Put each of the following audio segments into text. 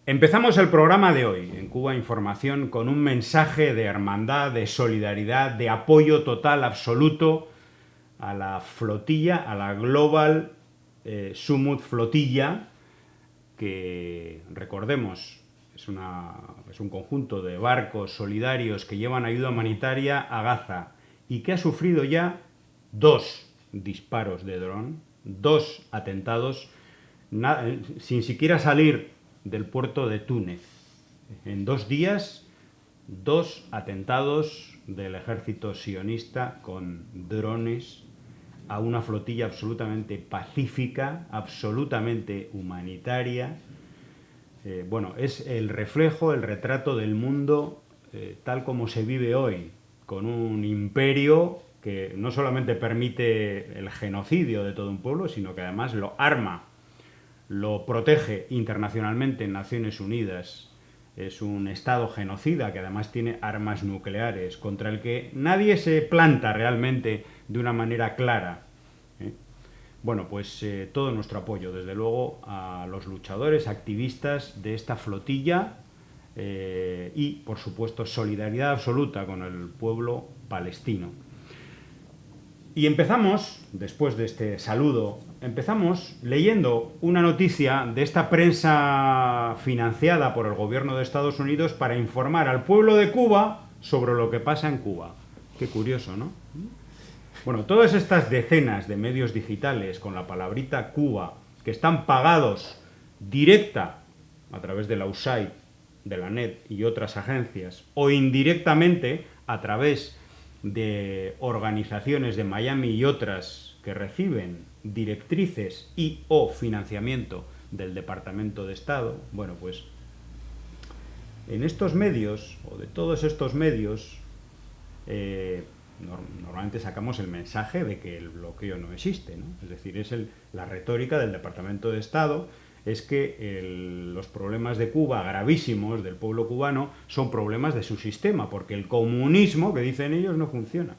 Empezamos el programa de hoy, en Cuba Información, con un mensaje de hermandad, de solidaridad, de apoyo total, absoluto a la flotilla, a la Global Sumut Flotilla, que, recordemos, es un conjunto de barcos solidarios que llevan ayuda humanitaria a Gaza y que ha sufrido ya 2 disparos de dron, 2 atentados, sin siquiera salir del puerto de Túnez. En 2 días, 2 atentados del ejército sionista con drones a una flotilla absolutamente pacífica, absolutamente humanitaria. Es el reflejo, el retrato del mundo tal como se vive hoy, con un imperio que no solamente permite el genocidio de todo un pueblo, sino que además lo arma, lo protege internacionalmente en Naciones Unidas. Es un Estado genocida que además tiene armas nucleares, contra el que nadie se planta realmente de una manera clara. Todo nuestro apoyo, desde luego, a los luchadores, activistas de esta flotilla y, por supuesto, solidaridad absoluta con el pueblo palestino. Y empezamos, después de este saludo, leyendo una noticia de esta prensa financiada por el gobierno de Estados Unidos para informar al pueblo de Cuba sobre lo que pasa en Cuba. Qué curioso, ¿no? Bueno, todas estas decenas de medios digitales con la palabrita Cuba, que están pagados directa a través de la USAID, de la NED y otras agencias, o indirectamente a través de organizaciones de Miami y otras que reciben directrices y o financiamiento del Departamento de Estado. En estos medios, o de todos estos medios, normalmente sacamos el mensaje de que el bloqueo no existe, ¿no? Es decir, la retórica del Departamento de Estado es que los problemas de Cuba, gravísimos, del pueblo cubano, son problemas de su sistema, porque el comunismo, que dicen ellos, no funciona.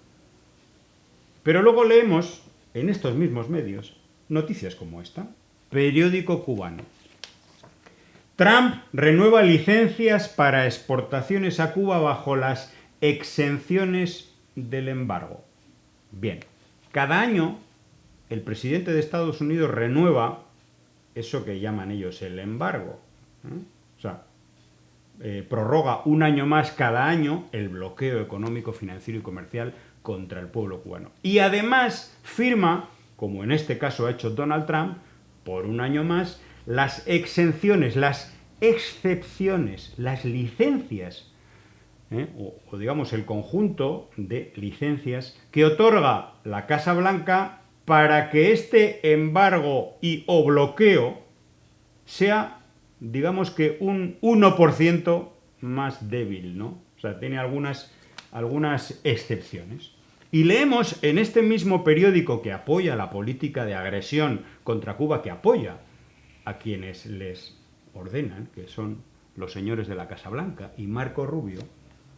Pero luego leemos, en estos mismos medios, noticias como esta. Periódico cubano. Trump renueva licencias para exportaciones a Cuba bajo las exenciones del embargo. Bien, cada año el presidente de Estados Unidos renueva eso que llaman ellos el embargo. Prorroga un año más cada año el bloqueo económico, financiero y comercial contra el pueblo cubano. Y además firma, como en este caso ha hecho Donald Trump, por un año más, las exenciones, las excepciones, las licencias, o digamos el conjunto de licencias que otorga la Casa Blanca para que este embargo y o bloqueo sea, digamos que un 1% más débil, ¿no? O sea, tiene algunas excepciones. Y leemos en este mismo periódico que apoya la política de agresión contra Cuba, que apoya a quienes les ordenan, que son los señores de la Casa Blanca y Marco Rubio,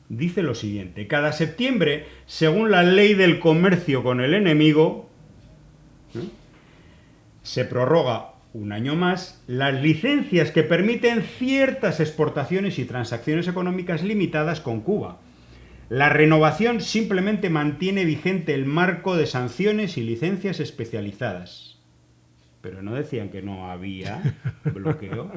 dice lo siguiente: cada septiembre, según la ley del comercio con el enemigo, se prorroga un año más las licencias que permiten ciertas exportaciones y transacciones económicas limitadas con Cuba. La renovación simplemente mantiene vigente el marco de sanciones y licencias especializadas. Pero no decían que no había bloqueo.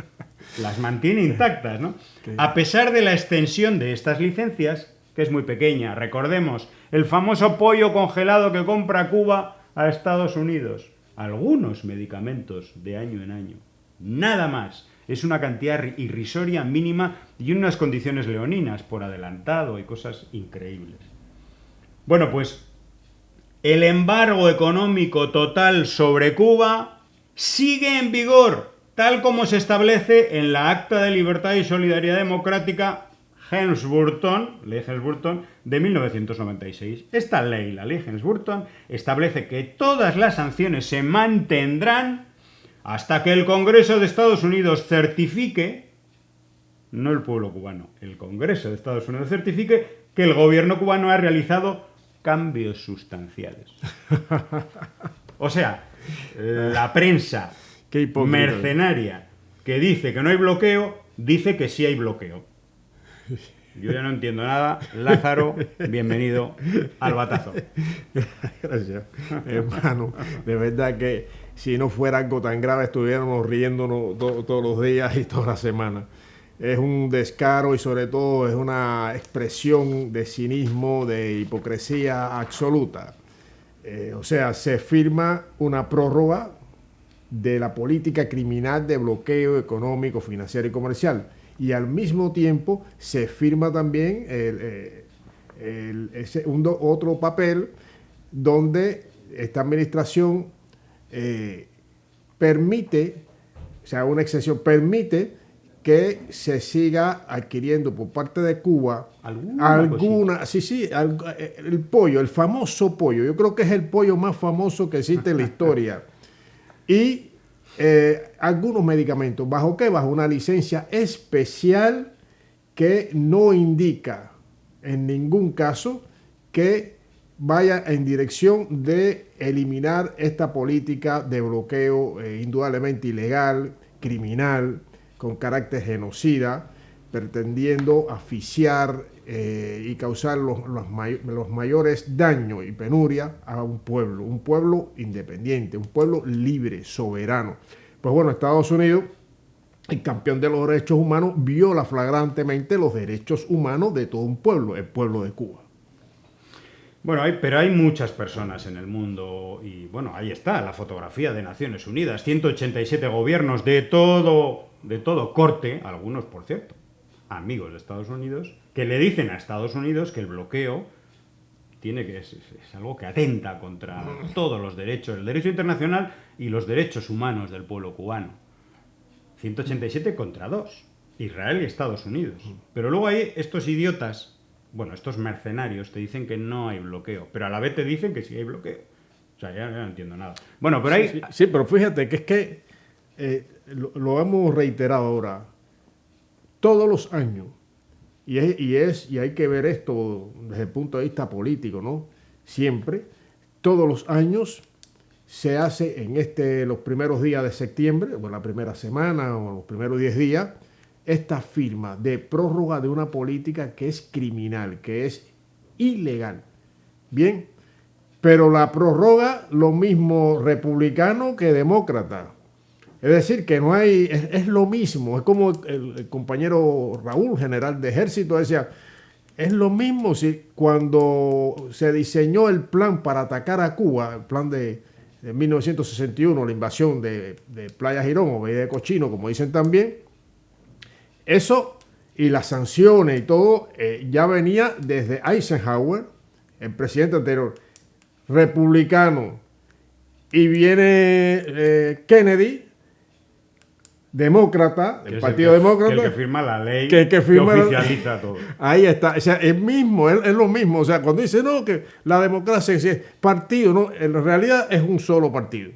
Las mantiene intactas, ¿no? A pesar de la extensión de estas licencias, que es muy pequeña. Recordemos, el famoso pollo congelado que compra Cuba a Estados Unidos. Algunos medicamentos de año en año. Nada más. Es una cantidad irrisoria, mínima y unas condiciones leoninas por adelantado y cosas increíbles. El embargo económico total sobre Cuba sigue en vigor, tal como se establece en la Acta de Libertad y Solidaridad Democrática Helms-Burton, ley Helms-Burton, de 1996. Esta ley, la ley Helms-Burton, establece que todas las sanciones se mantendrán hasta que el Congreso de Estados Unidos certifique, no el pueblo cubano, el Congreso de Estados Unidos certifique que el gobierno cubano ha realizado cambios sustanciales. O sea, la prensa Qué hipócrita. mercenaria que dice que no hay bloqueo, dice que sí hay bloqueo. Yo ya no entiendo nada. Lázaro, bienvenido al batazo. Gracias, hermano. De verdad que si no fuera algo tan grave estuviéramos riéndonos todos los días y todas las semanas. Es un descaro y sobre todo es una expresión de cinismo, de hipocresía absoluta. O sea, se firma una prórroga de la política criminal de bloqueo económico, financiero y comercial. Y al mismo tiempo se firma también otro papel donde esta administración permite, o sea, una excepción, permite que se siga adquiriendo por parte de Cuba alguna el pollo, el famoso pollo. Yo creo que es el pollo más famoso que existe en la historia. Y algunos medicamentos. ¿Bajo qué? Bajo una licencia especial que no indica en ningún caso que vaya en dirección de eliminar esta política de bloqueo indudablemente ilegal, criminal, con carácter genocida, pretendiendo asfixiar y causar los mayores daños y penuria a un pueblo independiente, un pueblo libre, soberano. Pues bueno, Estados Unidos, el campeón de los derechos humanos, viola flagrantemente los derechos humanos de todo un pueblo, el pueblo de Cuba. Bueno, pero hay muchas personas en el mundo y bueno, ahí está la fotografía de Naciones Unidas, 187 gobiernos de todo corte, algunos por cierto, amigos de Estados Unidos, que le dicen a Estados Unidos que el bloqueo es algo que atenta contra todos los derechos, el derecho internacional y los derechos humanos del pueblo cubano. 187 contra 2, Israel y Estados Unidos. Pero luego hay estos idiotas, bueno, estos mercenarios te dicen que no hay bloqueo, pero a la vez te dicen que sí hay bloqueo. O sea, ya no entiendo nada. Bueno, pero hay... Sí, pero fíjate que es que lo hemos reiterado ahora, todos los años, y hay que ver esto desde el punto de vista político, ¿no? Siempre, todos los años se hace en los primeros días de septiembre, o la primera semana, o los primeros 10 días, esta firma de prórroga de una política que es criminal, que es ilegal. Bien, pero la prorroga lo mismo republicano que demócrata. Es decir, que no hay, es lo mismo, es como el compañero Raúl, general de ejército, decía, es lo mismo si cuando se diseñó el plan para atacar a Cuba, el plan de 1961, la invasión de Playa Girón o Bahía de Cochino, como dicen también, eso y las sanciones y todo ya venía desde Eisenhower, el presidente anterior, republicano, y viene Kennedy, demócrata, el Partido Demócrata. El que firma la ley, que oficializa todo. Ahí está, o sea, es lo mismo. O sea, cuando dice no, que la democracia es partido, no, en realidad es un solo partido.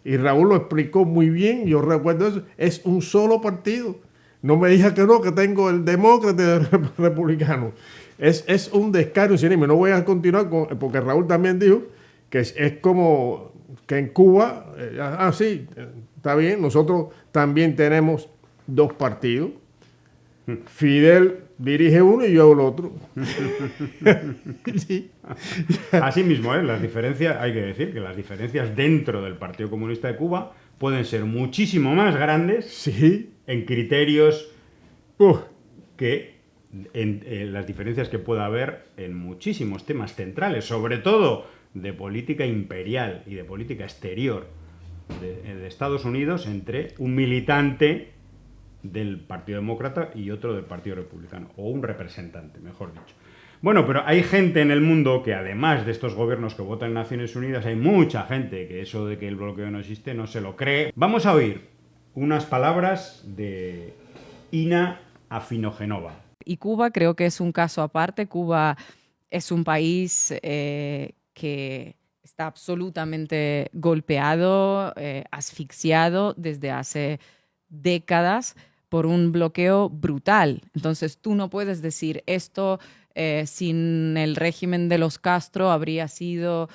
Y Raúl lo explicó muy bien, yo recuerdo eso, es un solo partido. No me diga que no, que tengo el demócrata y el republicano. Es un descaro y cinismo. No voy a continuar porque Raúl también dijo que es como que en Cuba, sí, está bien, nosotros también tenemos dos partidos. Fidel dirige uno y yo el otro. Sí. Así mismo, las diferencias, hay que decir que las diferencias dentro del Partido Comunista de Cuba pueden ser muchísimo más grandes, sí, en criterios que en las diferencias que pueda haber en muchísimos temas centrales, sobre todo de política imperial y de política exterior de Estados Unidos entre un militante del Partido Demócrata y otro del Partido Republicano, o un representante, mejor dicho. Bueno, pero hay gente en el mundo que además de estos gobiernos que votan en Naciones Unidas, hay mucha gente que eso de que el bloqueo no existe no se lo cree. Vamos a oír unas palabras de Ina Afinogenova. Y Cuba creo que es un caso aparte. Cuba es un país que está absolutamente golpeado, asfixiado desde hace décadas por un bloqueo brutal. Entonces tú no puedes decir esto sin el régimen de los Castro habría sido,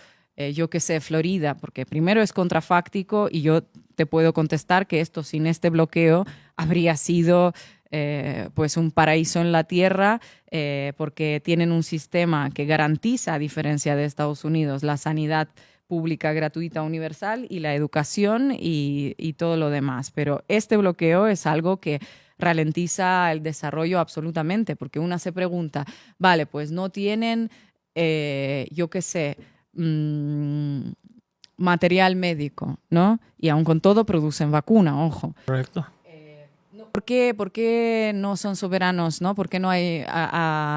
yo qué sé, Florida, porque primero es contrafáctico y yo te puedo contestar que esto sin este bloqueo habría sido pues un paraíso en la tierra, porque tienen un sistema que garantiza, a diferencia de Estados Unidos, la sanidad pública gratuita universal y la educación y todo lo demás. Pero este bloqueo es algo que ralentiza el desarrollo absolutamente, porque una se pregunta, vale, pues no tienen, yo qué sé, material médico, ¿no? Y aun con todo producen vacuna, ojo. Correcto. ¿Por qué no son soberanos, ¿no? ¿Por qué no hay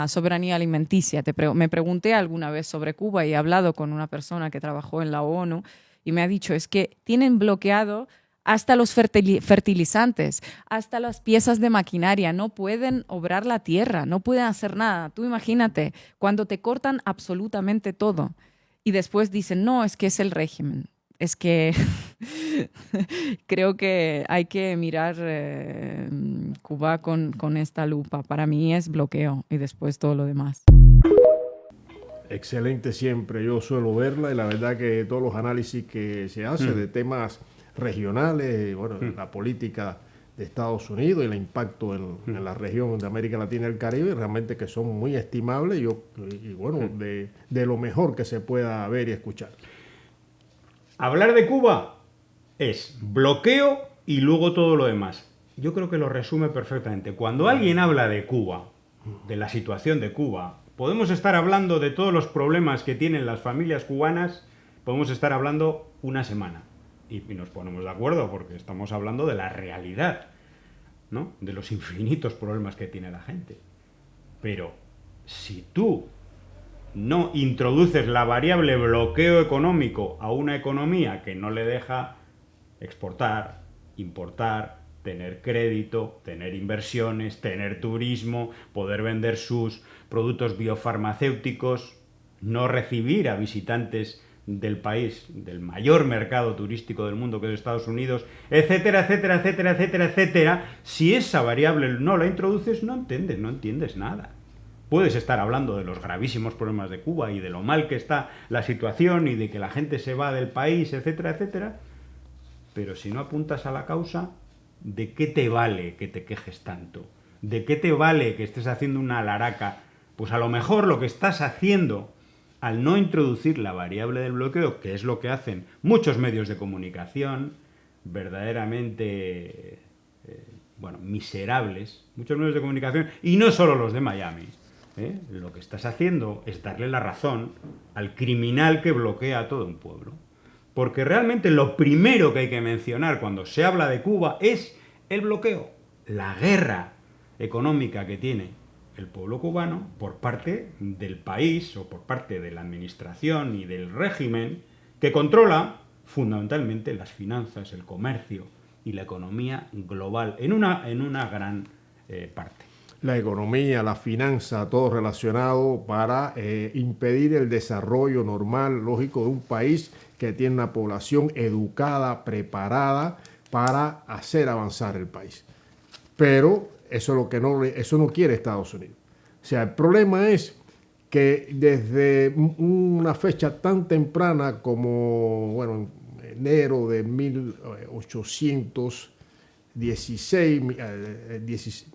soberanía alimenticia? Me pregunté alguna vez sobre Cuba y he hablado con una persona que trabajó en la ONU y me ha dicho, es que tienen bloqueado hasta los fertilizantes, hasta las piezas de maquinaria, no pueden obrar la tierra, no pueden hacer nada. Tú imagínate, cuando te cortan absolutamente todo y después dicen, no, es que es el régimen. Es que creo que hay que mirar Cuba con esta lupa. Para mí es bloqueo y después todo lo demás. Excelente siempre, yo suelo verla y la verdad que todos los análisis que se hacen de temas regionales, bueno, la política de Estados Unidos y el impacto en la región de América Latina y el Caribe, realmente que son muy estimables y bueno, de lo mejor que se pueda ver y escuchar. Hablar de Cuba es bloqueo y luego todo lo demás. Yo creo que lo resume perfectamente. Cuando alguien habla de Cuba, de la situación de Cuba, podemos estar hablando de todos los problemas que tienen las familias cubanas, podemos estar hablando una semana. Y nos ponemos de acuerdo porque estamos hablando de la realidad, ¿no? De los infinitos problemas que tiene la gente. Pero si tú no introduces la variable bloqueo económico a una economía que no le deja exportar, importar, tener crédito, tener inversiones, tener turismo, poder vender sus productos biofarmacéuticos, no recibir a visitantes del país, del mayor mercado turístico del mundo que es Estados Unidos, etcétera, etcétera, etcétera, etcétera, etcétera, si esa variable no la introduces, no entiendes nada. Puedes estar hablando de los gravísimos problemas de Cuba y de lo mal que está la situación y de que la gente se va del país, etcétera, etcétera, pero si no apuntas a la causa, ¿de qué te vale que te quejes tanto? ¿De qué te vale que estés haciendo una alaraca? Pues a lo mejor lo que estás haciendo al no introducir la variable del bloqueo, que es lo que hacen muchos medios de comunicación, verdaderamente, miserables, muchos medios de comunicación, y no solo los de Miami, lo que estás haciendo es darle la razón al criminal que bloquea a todo un pueblo. Porque realmente lo primero que hay que mencionar cuando se habla de Cuba es el bloqueo, la guerra económica que tiene el pueblo cubano por parte del país o por parte de la administración y del régimen que controla fundamentalmente las finanzas, el comercio y la economía global en una gran parte. La economía, la finanza, todo relacionado para impedir el desarrollo normal, lógico, de un país que tiene una población educada, preparada para hacer avanzar el país. Pero eso no quiere Estados Unidos. O sea, el problema es que desde una fecha tan temprana como, enero de 1816,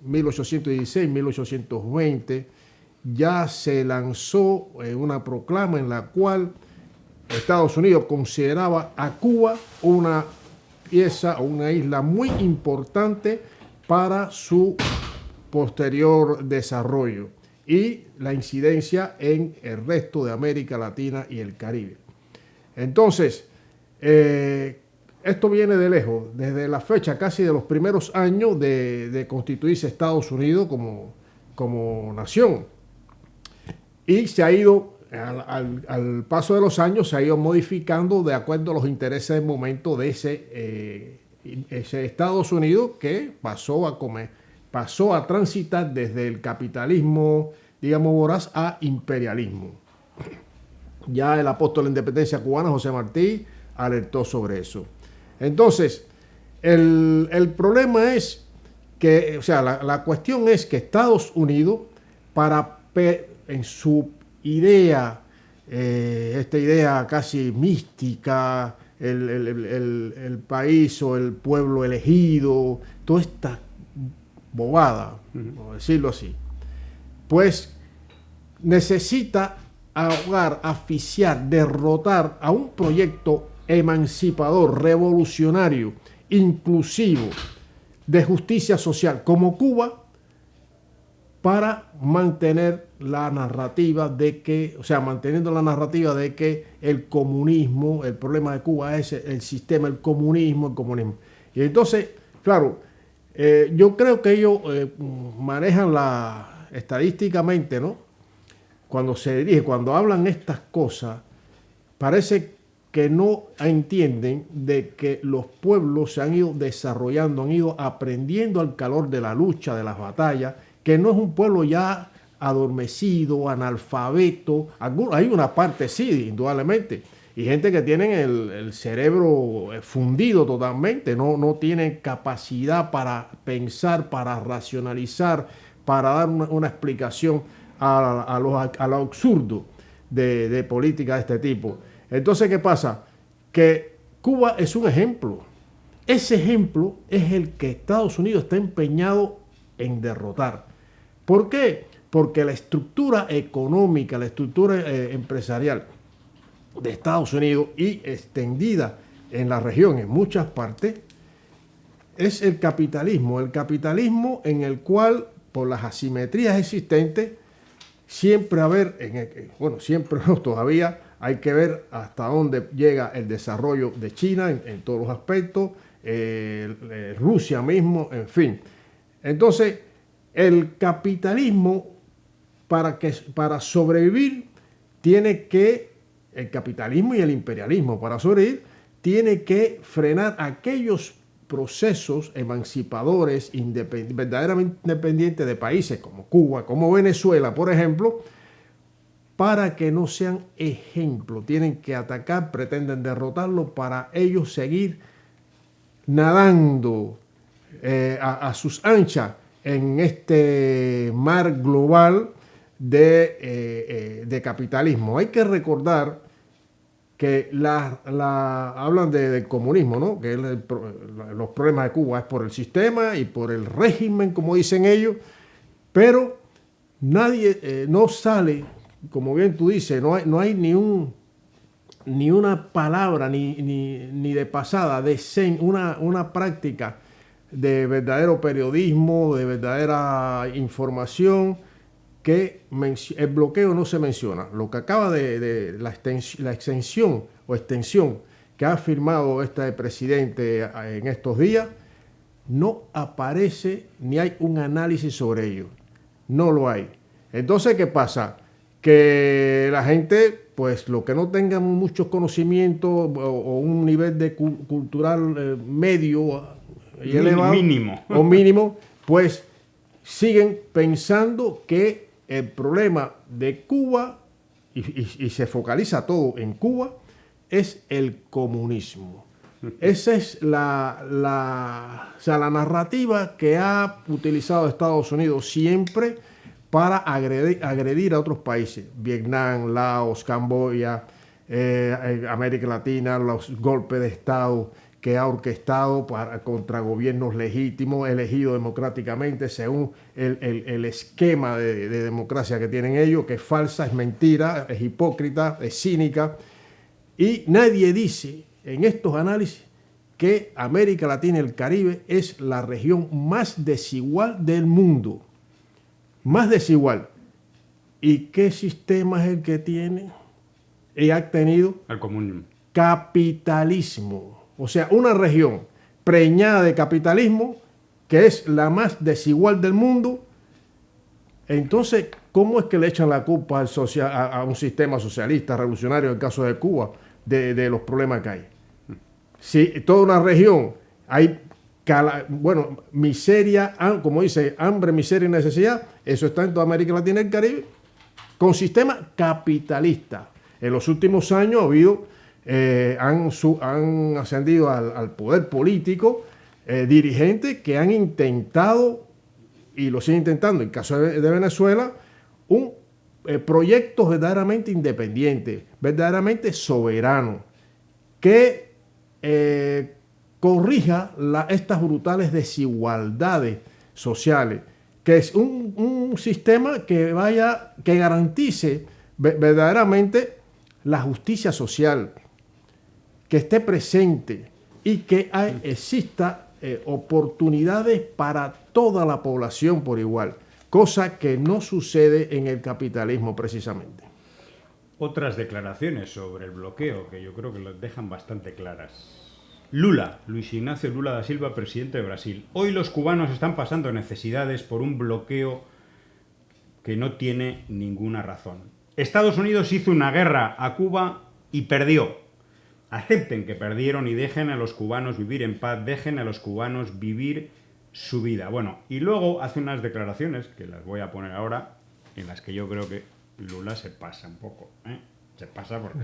1820, ya se lanzó una proclama en la cual Estados Unidos consideraba a Cuba una pieza o una isla muy importante para su posterior desarrollo y la incidencia en el resto de América Latina y el Caribe. Entonces, esto viene de lejos, desde la fecha casi de los primeros años de constituirse Estados Unidos como nación. Y se ha ido, al paso de los años, se ha ido modificando de acuerdo a los intereses del momento de ese Estados Unidos que pasó a transitar desde el capitalismo, digamos, voraz a imperialismo. Ya el apóstol de la independencia cubana, José Martí, alertó sobre eso. Entonces, el problema es que, la cuestión es que Estados Unidos, en su idea, esta idea casi mística, el país o el pueblo elegido, toda esta bobada, por decirlo así, pues necesita ahogar, asfixiar, derrotar a un proyecto emancipador, revolucionario, inclusivo, de justicia social como Cuba, para mantener la narrativa de que, o sea, manteniendo la narrativa de que el comunismo, el problema de Cuba es el sistema, el comunismo. Y entonces, claro, yo creo que ellos manejan estadísticamente, ¿no? Cuando hablan estas cosas, parece que no entienden de que los pueblos se han ido desarrollando, han ido aprendiendo al calor de la lucha, de las batallas, que no es un pueblo ya adormecido, analfabeto. Hay una parte, sí, indudablemente, y gente que tienen el cerebro fundido totalmente, no tienen capacidad para pensar, para racionalizar, para dar una explicación a lo absurdo de política de este tipo. Entonces, ¿qué pasa? Que Cuba es un ejemplo. Ese ejemplo es el que Estados Unidos está empeñado en derrotar. ¿Por qué? Porque la estructura económica, la estructura empresarial de Estados Unidos y extendida en la región en muchas partes es el capitalismo en el cual, por las asimetrías existentes, siempre todavía hay que ver hasta dónde llega el desarrollo de China en todos los aspectos, Rusia mismo, en fin. Entonces, el capitalismo, para sobrevivir, el capitalismo y el imperialismo, para sobrevivir, tiene que frenar aquellos procesos emancipadores, verdaderamente independientes de países como Cuba, como Venezuela, por ejemplo, para que no sean ejemplo. Tienen que atacar, pretenden derrotarlo para ellos seguir nadando a sus anchas en este mar global de capitalismo. Hay que recordar que hablan del comunismo, ¿no? Que los problemas de Cuba es por el sistema y por el régimen, como dicen ellos, pero nadie no sale, como bien tú dices, no hay ni una palabra ni de pasada, una práctica de verdadero periodismo, de verdadera información, que el bloqueo no se menciona. Lo que acaba de la extensión que ha firmado este presidente en estos días, no aparece ni hay un análisis sobre ello. No lo hay. Entonces, ¿qué pasa? Que la gente, pues lo que no tengan muchos conocimientos o un nivel de cultural medio y elevado, mínimo, pues siguen pensando que el problema de Cuba, y se focaliza todo en Cuba, es el comunismo. Esa es la narrativa que ha utilizado Estados Unidos siempre para agredir a otros países. Vietnam, Laos, Camboya, América Latina, los golpes de Estado que ha orquestado contra gobiernos legítimos, elegidos democráticamente según el esquema de democracia que tienen ellos, que es falsa, es mentira, es hipócrita, es cínica. Y nadie dice en estos análisis que América Latina y el Caribe es la región más desigual del mundo. Más desigual. ¿Y qué sistema es el que tiene? Y ha tenido el comunismo. Capitalismo. O sea, una región preñada de capitalismo, que es la más desigual del mundo. Entonces, ¿cómo es que le echan la culpa a un sistema socialista, revolucionario, en el caso de Cuba, de los problemas que hay? Si toda una región hay, miseria, como dice, hambre, miseria y necesidad, eso está en toda América Latina y el Caribe, con sistema capitalista. En los últimos años ha habido, han ascendido al poder político dirigentes que han intentado, y lo siguen intentando, en el caso de Venezuela, un proyecto verdaderamente independiente, verdaderamente soberano, que corrija estas brutales desigualdades sociales, que es un sistema que garantice verdaderamente la justicia social, que esté presente y que exista oportunidades para toda la población por igual, cosa que no sucede en el capitalismo precisamente. Otras declaraciones sobre el bloqueo que yo creo que las dejan bastante claras. Lula, Luis Ignacio Lula da Silva, presidente de Brasil. Hoy los cubanos están pasando necesidades por un bloqueo que no tiene ninguna razón. Estados Unidos hizo una guerra a Cuba y perdió. Acepten que perdieron y dejen a los cubanos vivir en paz, dejen a los cubanos vivir su vida. Bueno, y luego hace unas declaraciones, que las voy a poner ahora, en las que yo creo que Lula se pasa un poco, ¿eh? Se pasa porque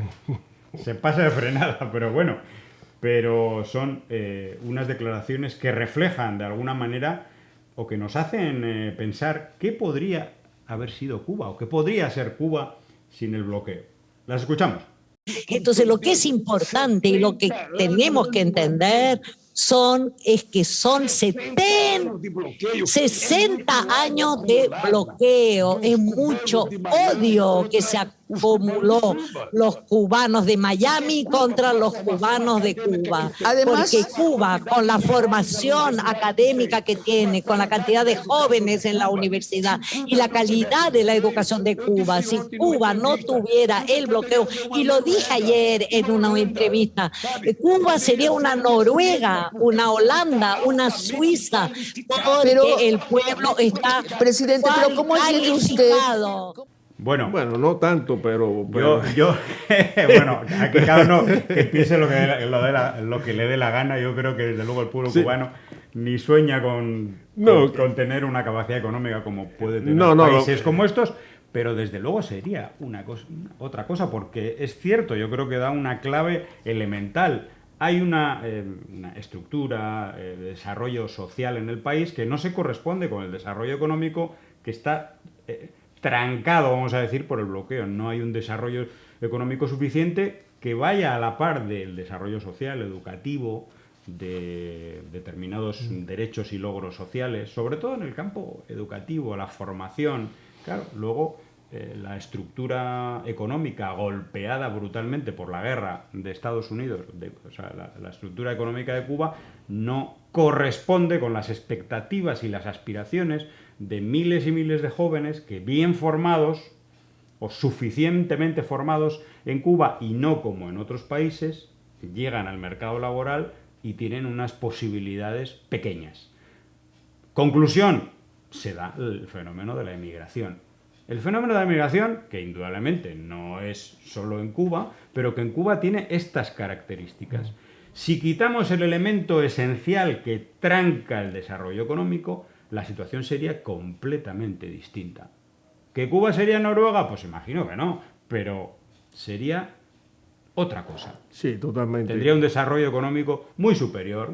se pasa de frenada, pero bueno. Pero son unas declaraciones que reflejan de alguna manera o que nos hacen pensar qué podría haber sido Cuba o qué podría ser Cuba sin el bloqueo. Las escuchamos. Entonces, lo que es importante y lo que tenemos que entender es que son 60 años de bloqueo. Es mucho odio que se acumuló los cubanos de Miami contra los cubanos de Cuba. Además, porque Cuba, con la formación académica que tiene, con la cantidad de jóvenes en la universidad y la calidad de la educación de Cuba, si Cuba no tuviera el bloqueo, y lo dije ayer en una entrevista, Cuba sería una Noruega, una Holanda, una Suiza, porque el pueblo está, presidente, pero ¿cómo entiende usted? Bueno, no tanto, pero... bueno, aquí cada uno que piense lo que le dé la gana. Yo creo que desde luego el pueblo cubano ni sueña con tener una capacidad económica como puede tener países como estos, pero desde luego sería otra cosa, porque es cierto, yo creo que da una clave elemental. Hay una estructura de desarrollo social en el país que no se corresponde con el desarrollo económico, que está trancado, vamos a decir, por el bloqueo. No hay un desarrollo económico suficiente que vaya a la par del desarrollo social, educativo, de determinados derechos y logros sociales, sobre todo en el campo educativo, la formación. Claro, luego la estructura económica golpeada brutalmente por la guerra de Estados Unidos, la estructura económica de Cuba no corresponde con las expectativas y las aspiraciones de miles y miles de jóvenes que, bien formados o suficientemente formados en Cuba y no como en otros países, llegan al mercado laboral y tienen unas posibilidades pequeñas. Conclusión, se da el fenómeno de la emigración. El fenómeno de la migración, que indudablemente no es solo en Cuba, pero que en Cuba tiene estas características. Si quitamos el elemento esencial que tranca el desarrollo económico, la situación sería completamente distinta. ¿Que Cuba sería Noruega? Pues imagino que no, pero sería otra cosa. Sí, totalmente. Tendría un desarrollo económico muy superior,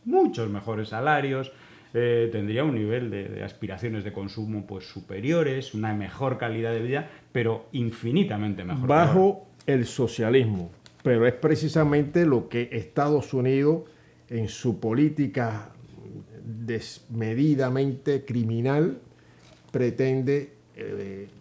muchos mejores salarios, tendría un nivel de aspiraciones de consumo pues superiores, una mejor calidad de vida, pero infinitamente mejor. Bajo el socialismo, pero es precisamente lo que Estados Unidos en su política desmedidamente criminal pretende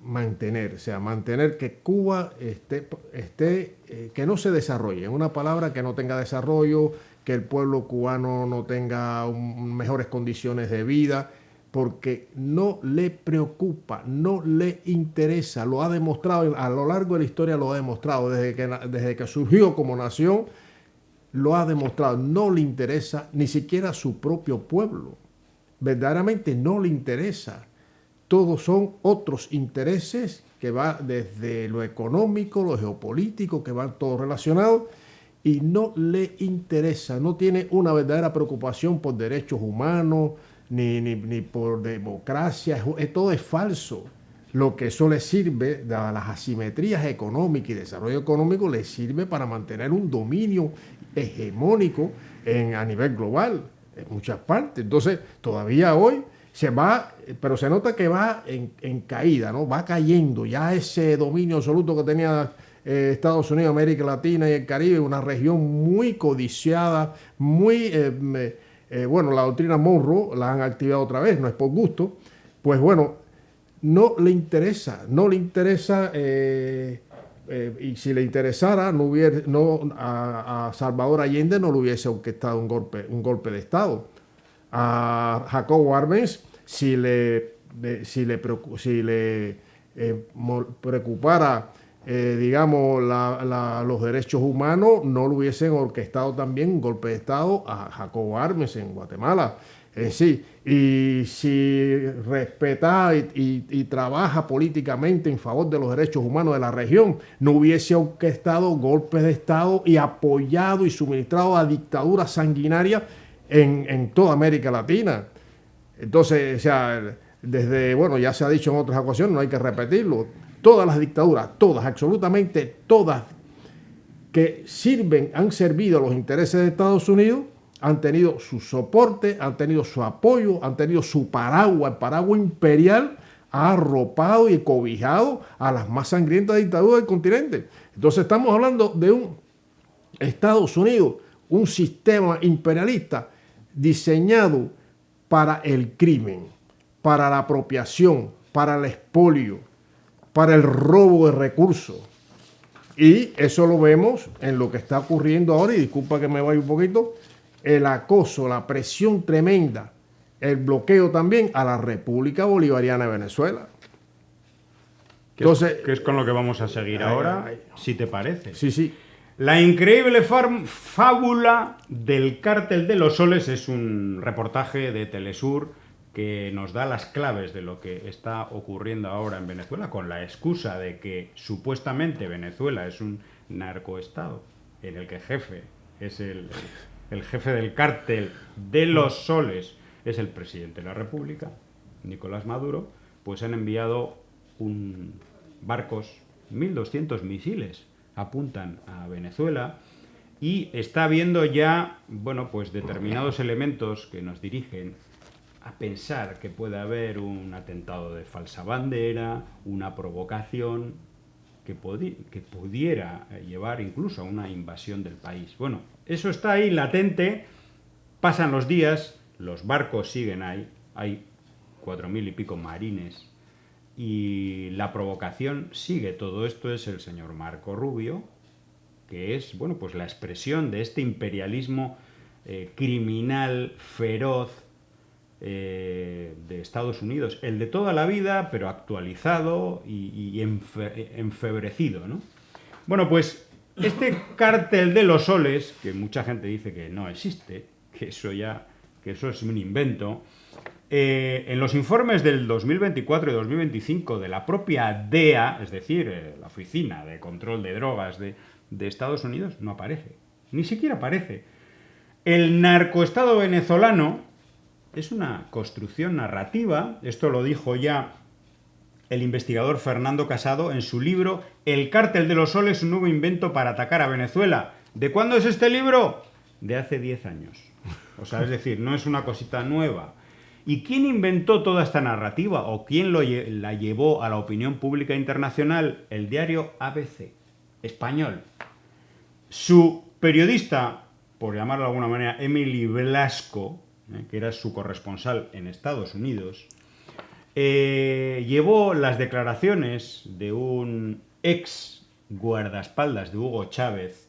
mantener, o sea, mantener que Cuba que no se desarrolle, en una palabra, que no tenga desarrollo, que el pueblo cubano no tenga mejores condiciones de vida, porque no le preocupa, no le interesa, lo ha demostrado, a lo largo de la historia lo ha demostrado, desde que surgió como nación, lo ha demostrado, no le interesa ni siquiera su propio pueblo, verdaderamente no le interesa. Todos son otros intereses que van desde lo económico, lo geopolítico, que van todos relacionados, y no le interesa, no tiene una verdadera preocupación por derechos humanos, ni por democracia, todo es falso. Lo que eso le sirve, dadas las asimetrías económicas y desarrollo económico, le sirve para mantener un dominio hegemónico a nivel global, en muchas partes. Entonces, todavía hoy se va, pero se nota que va en caída, ¿no? Va cayendo ya ese dominio absoluto que tenía Estados Unidos, América Latina y el Caribe, una región muy codiciada, muy, bueno, la doctrina Monroe la han activado otra vez, no es por gusto, pues bueno, no le interesa, y si le interesara, a Salvador Allende no le hubiese orquestado un golpe de Estado. A Jacobo Arbenz, si le preocupara, digamos, los derechos humanos, no le hubiesen orquestado también un golpe de Estado a Jacobo Arbenz en Guatemala. Sí, y si respeta y trabaja políticamente en favor de los derechos humanos de la región, no hubiese orquestado golpes de Estado y apoyado y suministrado a dictaduras sanguinarias en toda América Latina. Entonces, o sea, bueno, ya se ha dicho en otras ocasiones, no hay que repetirlo, todas las dictaduras, todas, absolutamente todas, que han servido a los intereses de Estados Unidos, han tenido su soporte, han tenido su apoyo, han tenido su paraguas, el paraguas imperial ha arropado y cobijado a las más sangrientas dictaduras del continente. Entonces estamos hablando de un Estados Unidos, un sistema imperialista diseñado para el crimen, para la apropiación, para el expolio, para el robo de recursos. Y eso lo vemos en lo que está ocurriendo ahora, y disculpa que me vaya un poquito, el acoso, la presión tremenda, el bloqueo también a la República Bolivariana de Venezuela. Entonces, ¿qué es con lo que vamos a seguir ahora? Si te parece. Sí, sí. La increíble fábula del Cártel de los Soles es un reportaje de Telesur que nos da las claves de lo que está ocurriendo ahora en Venezuela, con la excusa de que supuestamente Venezuela es un narcoestado en el que el jefe es el jefe del Cártel de los Soles es el presidente de la República, Nicolás Maduro. Pues han enviado barcos, 1.200 misiles apuntan a Venezuela, y está habiendo ya, bueno, pues determinados elementos que nos dirigen a pensar que puede haber un atentado de falsa bandera, una provocación que pudiera llevar incluso a una invasión del país. Bueno, eso está ahí latente, pasan los días, los barcos siguen ahí, hay 4.000 y pico marines, y la provocación sigue. Todo esto es el señor Marco Rubio, que es, bueno, pues la expresión de este imperialismo criminal, feroz, de Estados Unidos, el de toda la vida, pero actualizado y enfebrecido, ¿no? Bueno, pues este Cártel de los Soles, que mucha gente dice que no existe, que eso es un invento, en los informes del 2024 y 2025 de la propia DEA, es decir, la Oficina de Control de Drogas de Estados Unidos, no aparece, ni siquiera aparece. El narcoestado venezolano es una construcción narrativa, esto lo dijo ya el investigador Fernando Casado en su libro El Cártel de los Soles, un nuevo invento para atacar a Venezuela. ¿De cuándo es este libro? De hace 10 años. O sea, es decir, no es una cosita nueva. ¿Y quién inventó toda esta narrativa o quién la llevó a la opinión pública internacional? El diario ABC, español. Su periodista, por llamarlo de alguna manera, Emily Blasco, que era su corresponsal en Estados Unidos, llevó las declaraciones de un ex guardaespaldas de Hugo Chávez,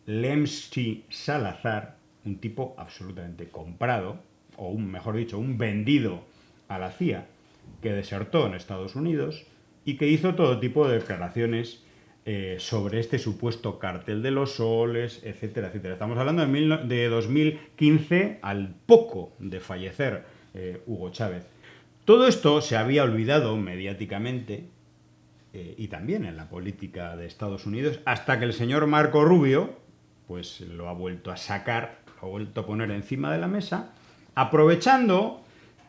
Lemsky Salazar, un tipo absolutamente comprado, o mejor dicho, un vendido a la CIA, que desertó en Estados Unidos y que hizo todo tipo de declaraciones sobre este supuesto Cártel de los Soles, etcétera, etcétera. Estamos hablando de 2015, al poco de fallecer Hugo Chávez. Todo esto se había olvidado mediáticamente y también en la política de Estados Unidos, hasta que el señor Marco Rubio pues lo ha vuelto a sacar, lo ha vuelto a poner encima de la mesa, aprovechando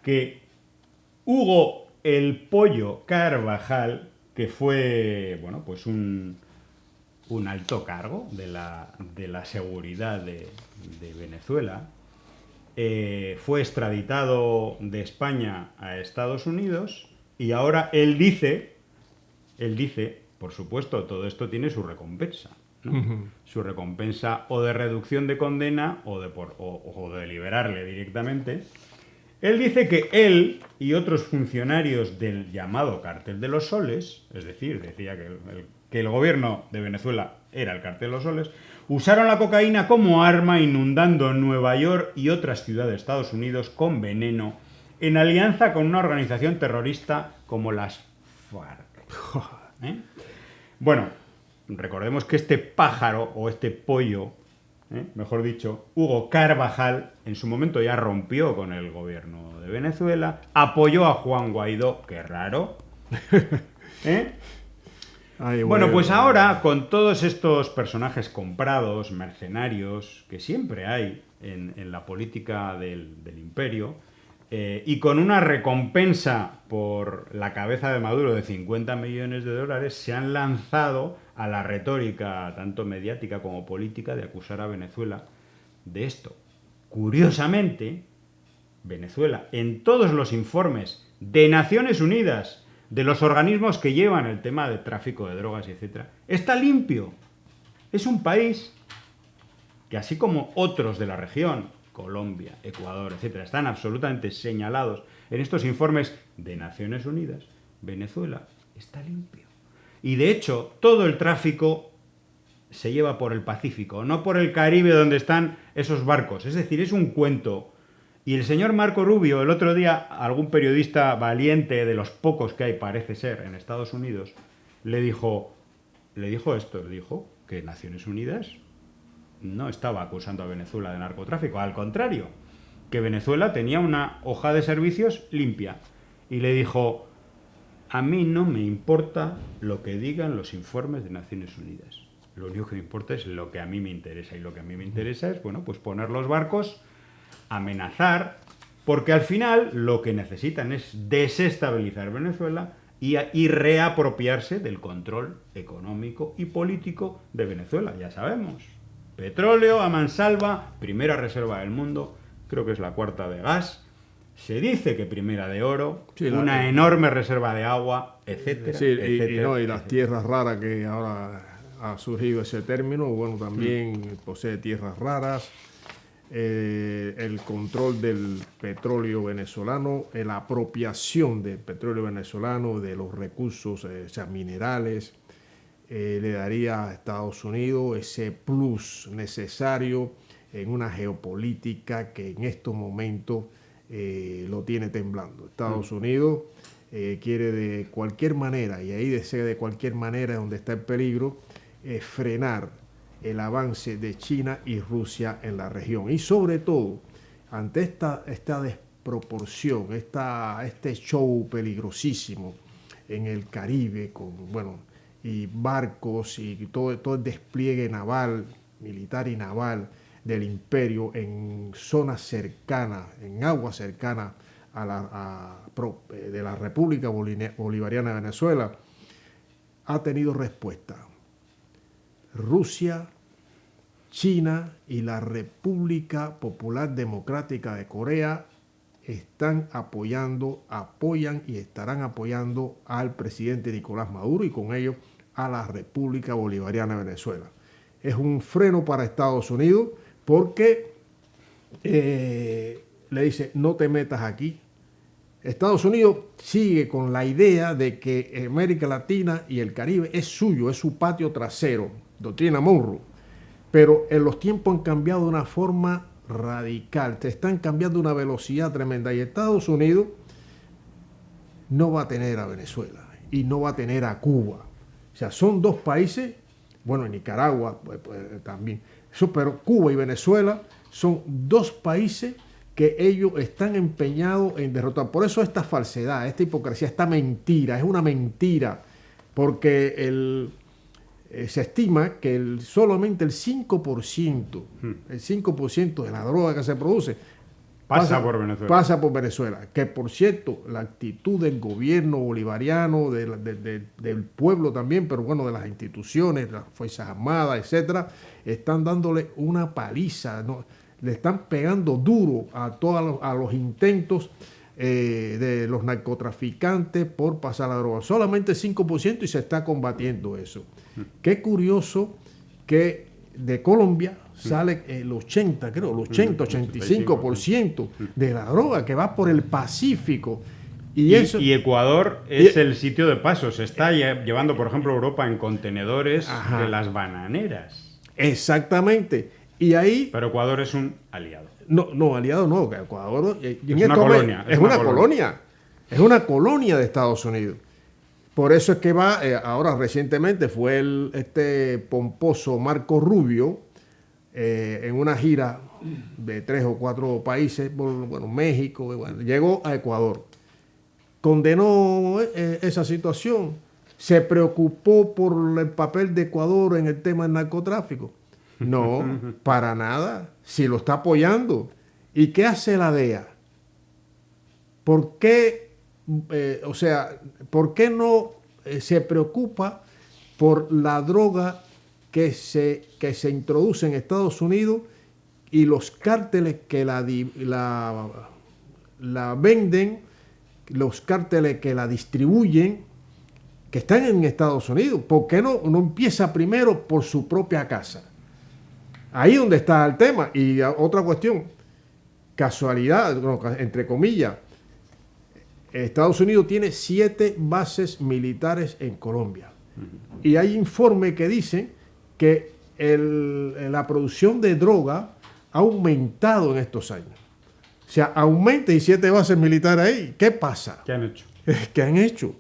que Hugo el Pollo Carvajal, que fue, bueno, pues un alto cargo de la seguridad de Venezuela, fue extraditado de España a Estados Unidos, y ahora él dice por supuesto, todo esto tiene su recompensa, ¿no? Su recompensa o de reducción de condena o de liberarle directamente. Él dice que él y otros funcionarios del llamado Cártel de los Soles, es decir, decía que el gobierno de Venezuela era el Cártel de los Soles, usaron la cocaína como arma inundando Nueva York y otras ciudades de Estados Unidos con veneno en alianza con una organización terrorista como las FARC. Bueno, recordemos que este pájaro o este pollo, mejor dicho, Hugo Carvajal, en su momento ya rompió con el gobierno de Venezuela, apoyó a Juan Guaidó, qué raro. Ay, Bueno, pues ahora, con todos estos personajes comprados, mercenarios, que siempre hay en la política del imperio, y con una recompensa por la cabeza de Maduro de 50 millones de dólares, se han lanzado a la retórica, tanto mediática como política, de acusar a Venezuela de esto. Curiosamente, Venezuela, en todos los informes de Naciones Unidas, de los organismos que llevan el tema de tráfico de drogas, etc., está limpio. Es un país que, así como otros de la región, Colombia, Ecuador, etc., están absolutamente señalados en estos informes de Naciones Unidas, Venezuela está limpio. Y de hecho, todo el tráfico se lleva por el Pacífico, no por el Caribe donde están esos barcos. Es decir, es un cuento. Y el señor Marco Rubio, el otro día, algún periodista valiente de los pocos que hay, parece ser, en Estados Unidos, le dijo que Naciones Unidas no estaba acusando a Venezuela de narcotráfico, al contrario, que Venezuela tenía una hoja de servicios limpia. Y le dijo, a mí no me importa lo que digan los informes de Naciones Unidas. Lo único que me importa es lo que a mí me interesa. Y lo que a mí me interesa es, bueno, pues poner los barcos, amenazar, porque al final lo que necesitan es desestabilizar Venezuela y reapropiarse del control económico y político de Venezuela. Ya sabemos, petróleo a mansalva, primera reserva del mundo, creo que es la cuarta de gas, se dice que primera de oro, sí, una enorme reserva de agua, etcétera, sí, etcétera, y las tierras raras, que ahora ha surgido ese término, bueno, también posee tierras raras. El control del petróleo venezolano, la apropiación del petróleo venezolano, de los recursos, o sea, minerales, le daría a Estados Unidos ese plus necesario en una geopolítica que en estos momentos lo tiene temblando. Estados Unidos quiere de cualquier manera, y ahí desea de cualquier manera, donde está el peligro, frenar el avance de China y Rusia en la región. Y sobre todo, ante esta desproporción, este show peligrosísimo en el Caribe, con, bueno, y barcos y todo el despliegue naval, militar y naval del imperio en zonas cercanas, en aguas cercanas de la República Bolivariana de Venezuela, ha tenido respuesta. Rusia, China y la República Popular Democrática de Corea apoyan y estarán apoyando al presidente Nicolás Maduro y con ello a la República Bolivariana de Venezuela. Es un freno para Estados Unidos porque le dice, no te metas aquí. Estados Unidos sigue con la idea de que América Latina y el Caribe es suyo, es su patio trasero, doctrina Monroe. Pero en los tiempos han cambiado de una forma radical, te están cambiando a una velocidad tremenda y Estados Unidos no va a tener a Venezuela y no va a tener a Cuba. O sea, son dos países, bueno, en Nicaragua pues, también, pero Cuba y Venezuela son dos países que ellos están empeñados en derrotar. Por eso esta falsedad, esta hipocresía, esta mentira, es una mentira, porque se estima que solamente el 5% de la droga que se produce pasa por Venezuela. Que, por cierto, la actitud del gobierno bolivariano, del pueblo también, pero bueno, de las instituciones, las Fuerzas Armadas, etcétera, están dándole una paliza, ¿no? Le están pegando duro a los intentos de los narcotraficantes por pasar la droga. Solamente 5% y se está combatiendo eso. Qué curioso que de Colombia sale el 80, creo, el 85% de la droga que va por el Pacífico. Y Ecuador es el sitio de paso. Se está llevando, por ejemplo, Europa en contenedores de las bananeras. Exactamente. Y ahí... Pero Ecuador es un aliado. No, aliado no. Ecuador es una colonia. Es una colonia. Es una colonia de Estados Unidos. Por eso es que va, ahora recientemente fue este pomposo Marco Rubio en una gira de 3 o 4 países, bueno, México, llegó a Ecuador. Condenó esa situación, se preocupó por el papel de Ecuador en el tema del narcotráfico. No, para nada, si lo está apoyando. ¿Y qué hace la DEA? ¿Por qué, por qué no se preocupa por la droga que se introduce en Estados Unidos y los cárteles que la venden, los cárteles que la distribuyen, que están en Estados Unidos? ¿Por qué no empieza primero por su propia casa? Ahí donde está el tema. Y otra cuestión, casualidad, entre comillas, Estados Unidos tiene 7 bases militares en Colombia. Y hay informes que dicen que la producción de droga ha aumentado en estos años. O sea, aumenta y 7 bases militares ahí. ¿Qué pasa? ¿Qué han hecho? ¿Qué han hecho?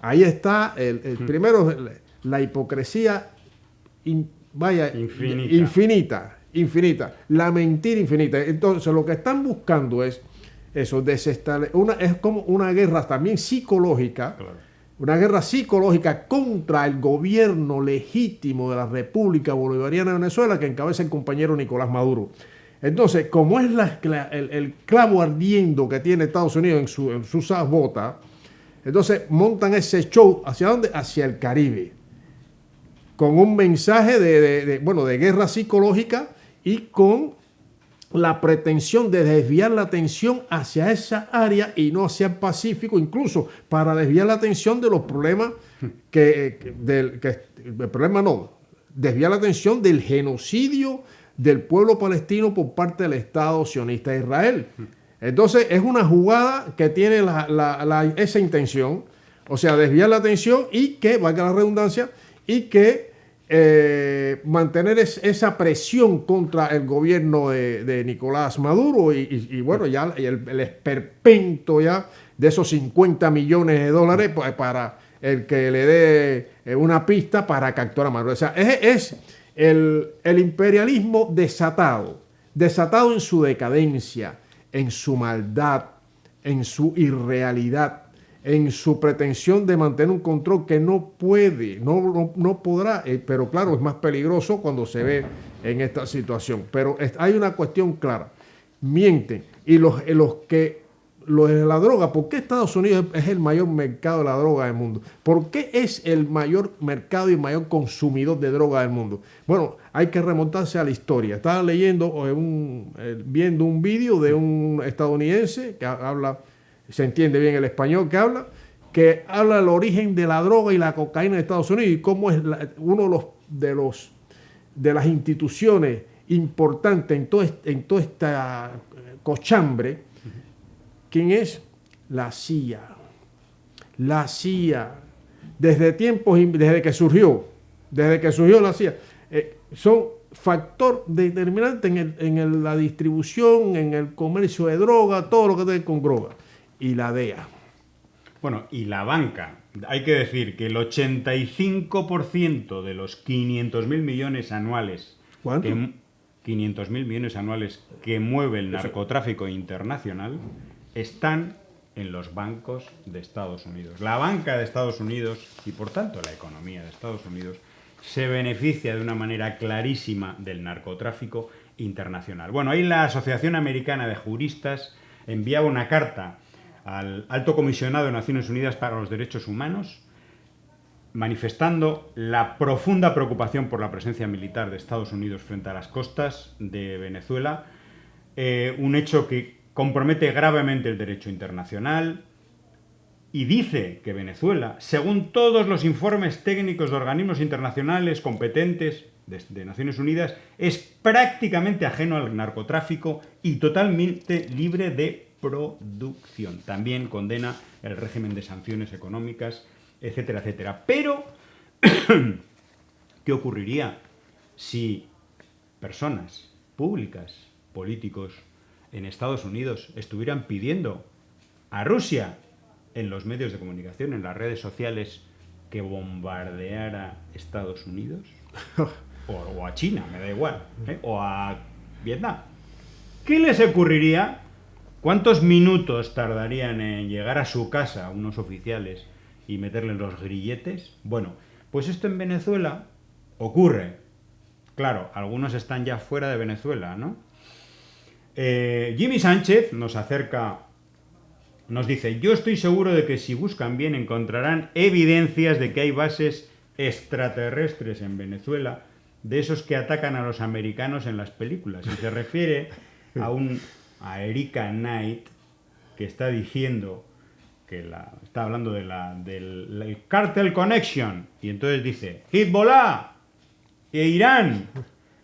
Ahí está, primero, la hipocresía infinita. La mentira infinita. Entonces, lo que están buscando es eso, es como una guerra también psicológica, claro. Una guerra psicológica contra el gobierno legítimo de la República Bolivariana de Venezuela que encabeza el compañero Nicolás Maduro. Entonces, como es el clavo ardiendo que tiene Estados Unidos en sus botas, entonces montan ese show, ¿hacia dónde? Hacia el Caribe, con un mensaje de guerra psicológica y con la pretensión de desviar la atención hacia esa área y no hacia el Pacífico, incluso para desviar la atención de los problemas desviar la atención del genocidio del pueblo palestino por parte del Estado sionista de Israel. Entonces es una jugada que tiene esa intención, o sea, desviar la atención y que, valga la redundancia, y que mantener esa presión contra el gobierno de Nicolás Maduro y bueno, ya el esperpento ya de esos 50 millones de dólares para el que le dé una pista para capturar a Maduro. O sea, es el imperialismo desatado en su decadencia, en su maldad, en su irrealidad, en su pretensión de mantener un control que no puede, no podrá, pero claro, es más peligroso cuando se ve en esta situación. Pero hay una cuestión clara, mienten. Y los de la droga, ¿por qué Estados Unidos es el mayor mercado de la droga del mundo? ¿Por qué es el mayor mercado y el mayor consumidor de droga del mundo? Bueno, hay que remontarse a la historia. Estaba leyendo, viendo un vídeo de un estadounidense que habla, se entiende bien el español que habla del origen de la droga y la cocaína en Estados Unidos y cómo es uno de las instituciones importantes en toda esta cochambre. ¿Quién es? La CIA. La CIA. Desde que surgió la CIA, son factor determinante en la distribución, en el comercio de droga, todo lo que tiene con droga. Y la DEA. Bueno, y la banca. Hay que decir que el 85% de los 500.000 millones anuales... ¿Cuánto? 500.000 millones anuales que mueve el narcotráfico internacional están en los bancos de Estados Unidos. La banca de Estados Unidos, y por tanto la economía de Estados Unidos, se beneficia de una manera clarísima del narcotráfico internacional. Bueno, ahí la Asociación Americana de Juristas enviaba una carta al Alto Comisionado de Naciones Unidas para los Derechos Humanos, manifestando la profunda preocupación por la presencia militar de Estados Unidos frente a las costas de Venezuela, un hecho que compromete gravemente el derecho internacional y dice que Venezuela, según todos los informes técnicos de organismos internacionales competentes de Naciones Unidas, es prácticamente ajeno al narcotráfico y totalmente libre de producción. También condena el régimen de sanciones económicas, etcétera, etcétera. Pero, ¿qué ocurriría si personas públicas, políticos en Estados Unidos estuvieran pidiendo a Rusia en los medios de comunicación, en las redes sociales, que bombardeara Estados Unidos? O a China, me da igual, o a Vietnam. ¿Qué les ocurriría? ¿Cuántos minutos tardarían en llegar a su casa unos oficiales y meterles los grilletes? Bueno, pues esto en Venezuela ocurre. Claro, algunos están ya fuera de Venezuela, ¿no? Jimmy Sánchez nos dice: yo estoy seguro de que si buscan bien encontrarán evidencias de que hay bases extraterrestres en Venezuela, de esos que atacan a los americanos en las películas. Y se refiere a Erika Knight, que está diciendo está hablando del Cartel Connection, y entonces dice: Hezbollah e Irán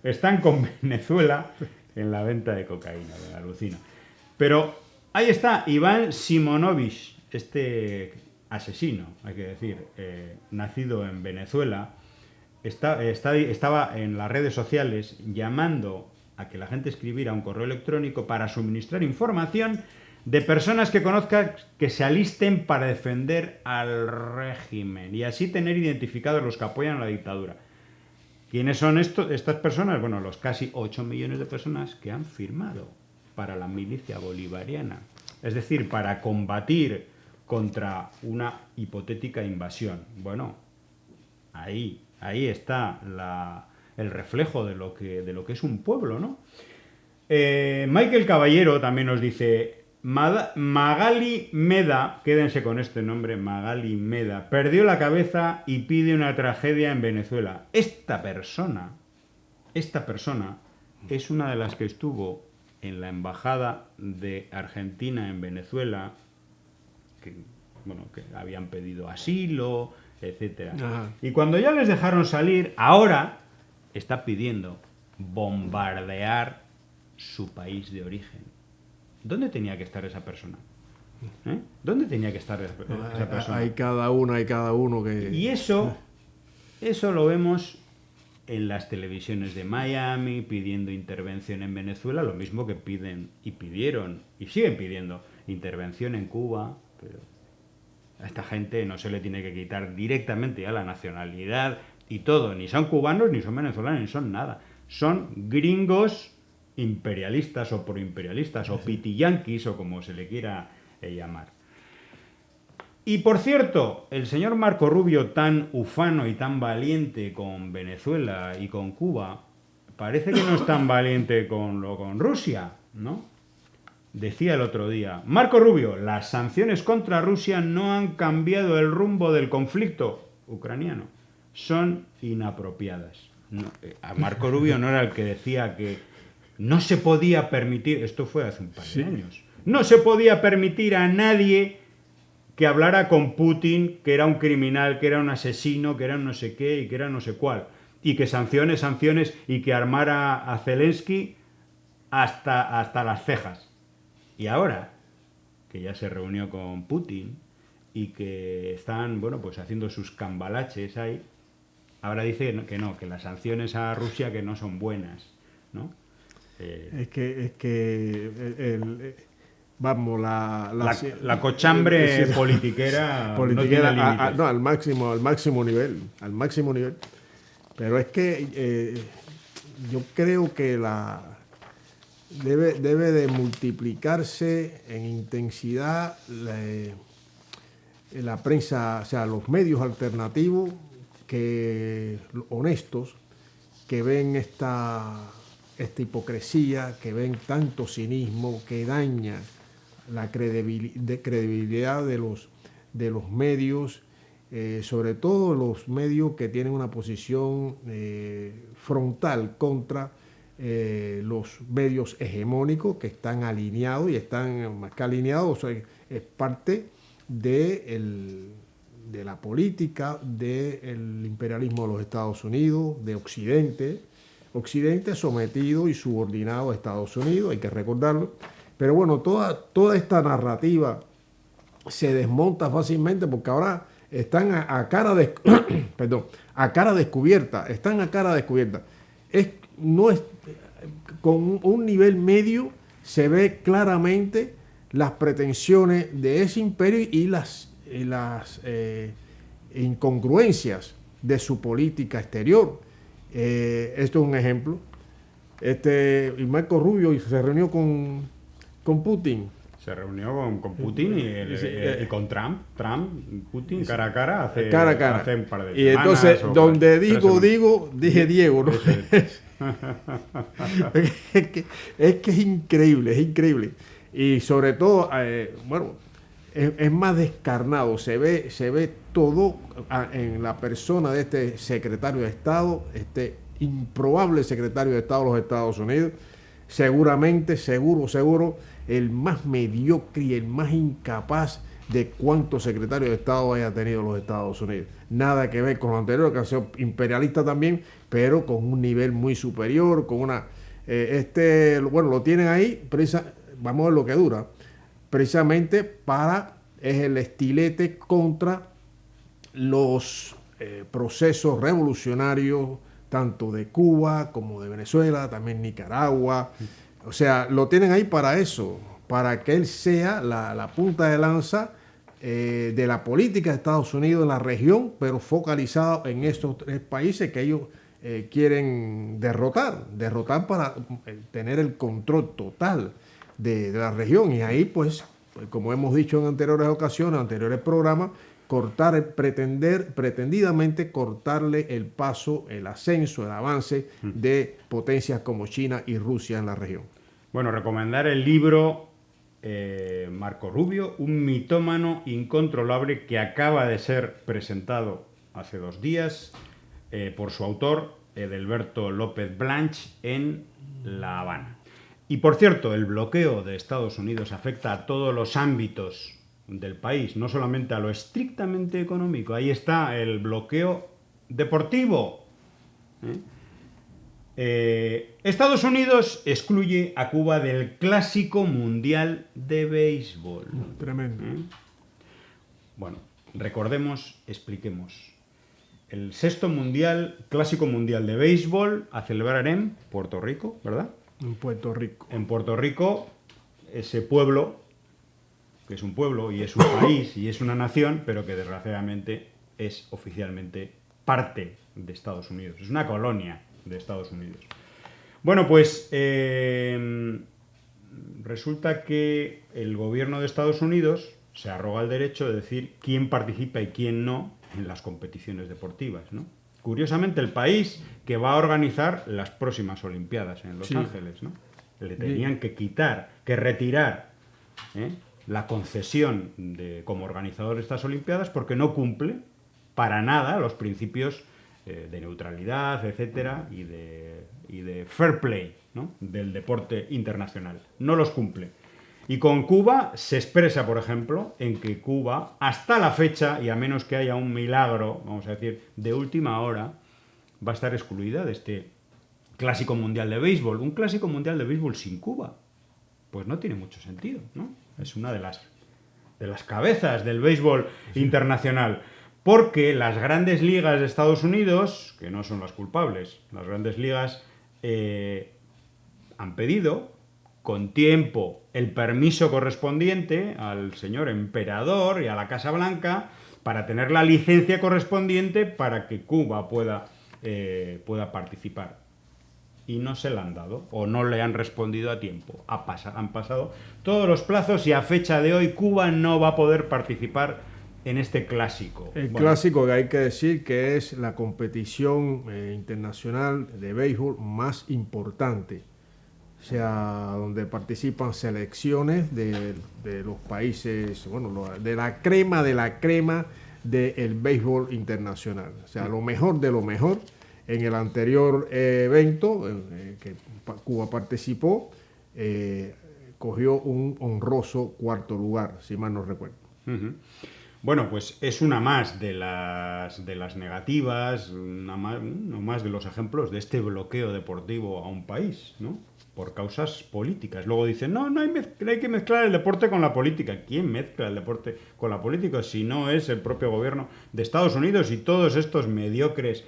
están con Venezuela en la venta de cocaína, me alucina. Pero ahí está Iván Simonovich, este asesino, hay que decir, nacido en Venezuela, estaba en las redes sociales llamando a que la gente escribiera un correo electrónico para suministrar información de personas que conozcan que se alisten para defender al régimen y así tener identificados los que apoyan a la dictadura. ¿Quiénes son estas personas? Bueno, los casi 8 millones de personas que han firmado para la milicia bolivariana, es decir, para combatir contra una hipotética invasión. Bueno, ahí está el reflejo de lo que es un pueblo, ¿no? Michael Caballero también nos dice: Magali Meda, quédense con este nombre, Magali Meda, perdió la cabeza y pide una tragedia en Venezuela. Esta persona es una de las que estuvo en la embajada de Argentina en Venezuela, que habían pedido asilo, etcétera. Ajá. Y cuando ya les dejaron salir, ahora está pidiendo bombardear su país de origen. ¿Dónde tenía que estar esa persona? ¿Dónde tenía que estar esa persona? Hay cada uno que... Y eso lo vemos en las televisiones de Miami, pidiendo intervención en Venezuela, lo mismo que pidieron y siguen pidiendo intervención en Cuba, pero a esta gente no se le tiene que quitar directamente ya la nacionalidad y todo, ni son cubanos, ni son venezolanos, ni son nada. Son gringos imperialistas o proimperialistas, o pitiyanquis, o como se le quiera llamar. Y por cierto, el señor Marco Rubio, tan ufano y tan valiente con Venezuela y con Cuba, parece que no es tan valiente con Rusia, ¿no? Decía el otro día: Marco Rubio, las sanciones contra Rusia no han cambiado el rumbo del conflicto ucraniano, son inapropiadas. No, a Marco Rubio no era el que decía que no se podía permitir, esto fue hace un par de años, no se podía permitir a nadie que hablara con Putin, que era un criminal, que era un asesino, que era no sé qué y que era no sé cuál, y que sanciones, y que armara a Zelensky hasta las cejas. Y ahora, que ya se reunió con Putin y que están, haciendo sus cambalaches ahí, ahora dice que no, que las sanciones a Rusia que no son buenas, ¿no? La cochambre politiquera no tiene límites. Al máximo nivel. Pero es que yo creo que debe de multiplicarse en intensidad la prensa, o sea, los medios alternativos honestos, que ven esta hipocresía, que ven tanto cinismo que daña la credibilidad de los medios, sobre todo los medios que tienen una posición frontal contra los medios hegemónicos que están alineados y están más que alineados, o sea, es parte de la política del imperialismo de los Estados Unidos, de Occidente sometido y subordinado a Estados Unidos, hay que recordarlo. Pero bueno, toda esta narrativa se desmonta fácilmente porque ahora están a cara descubierta, con un nivel medio se ve claramente las pretensiones de ese imperio y las incongruencias de su política exterior. Esto es un ejemplo. Y Marco Rubio se reunió con Putin. Se reunió con Putin y con Trump. Putin cara a cara hace un par de semanas. Y entonces, donde dije Diego, ¿no? Es que es increíble. Y sobre todo, es más descarnado. Se ve todo en la persona de este secretario de Estado, este improbable secretario de Estado de los Estados Unidos. Seguro, el más mediocre y el más incapaz de cuántos secretarios de Estado haya tenido los Estados Unidos. Nada que ver con lo anterior, que ha sido imperialista también, pero con un nivel muy superior, con una... lo tienen ahí, vamos a ver lo que dura, precisamente es el estilete contra los procesos revolucionarios, tanto de Cuba como de Venezuela, también Nicaragua. O sea, lo tienen ahí para eso, para que él sea la punta de lanza de la política de Estados Unidos en la región, pero focalizado en estos 3 países que ellos quieren derrotar para tener el control total de la región. Y ahí, pues, como hemos dicho en anteriores ocasiones, anteriores programas, pretendidamente cortarle el paso, el ascenso, el avance de potencias como China y Rusia en la región. Bueno, recomendar el libro Marco Rubio, un mitómano incontrolable, que acaba de ser presentado hace 2 días por su autor, Edelberto López Blanch, en La Habana. Y por cierto, el bloqueo de Estados Unidos afecta a todos los ámbitos del país, no solamente a lo estrictamente económico. Ahí está el bloqueo deportivo. Estados Unidos excluye a Cuba del Clásico Mundial de Béisbol. Tremendo. Bueno, recordemos, expliquemos. El 6º Clásico Mundial de Béisbol a celebrar en Puerto Rico, ¿verdad? En Puerto Rico. En Puerto Rico, ese pueblo, que es un pueblo y es un país y es una nación, pero que desgraciadamente es oficialmente parte de Estados Unidos. Es una colonia de Estados Unidos. Bueno, pues resulta que el gobierno de Estados Unidos se arroga el derecho de decir quién participa y quién no en las competiciones deportivas, ¿no? Curiosamente, el país que va a organizar las próximas Olimpiadas en Los Ángeles, ¿no? Le tenían que retirar la concesión como organizador de estas Olimpiadas porque no cumple para nada los principios de neutralidad, etcétera, y de fair play, ¿no? Del deporte internacional. No los cumple. Y con Cuba se expresa, por ejemplo, en que Cuba, hasta la fecha, y a menos que haya un milagro, vamos a decir, de última hora, va a estar excluida de este Clásico Mundial de Béisbol. Un Clásico Mundial de Béisbol sin Cuba, pues no tiene mucho sentido, ¿no? Es una de las cabezas del béisbol internacional. Porque las grandes ligas de Estados Unidos, que no son las culpables, las grandes ligas han pedido con tiempo el permiso correspondiente al señor emperador y a la Casa Blanca para tener la licencia correspondiente para que Cuba pueda participar. Y no se la han dado, o no le han respondido a tiempo. Han pasado todos los plazos y a fecha de hoy Cuba no va a poder participar en este clásico. El clásico, que hay que decir que es la competición internacional de béisbol más importante. O sea, donde participan selecciones de los países, de la crema del béisbol internacional. O sea, lo mejor de lo mejor en el anterior evento que Cuba participó, cogió un honroso cuarto lugar, si mal no recuerdo. Uh-huh. Bueno, pues es una más de las negativas, uno más de los ejemplos de este bloqueo deportivo a un país, ¿no? Por causas políticas. Luego dicen, no hay que mezclar el deporte con la política. ¿Quién mezcla el deporte con la política si no es el propio gobierno de Estados Unidos y todos estos mediocres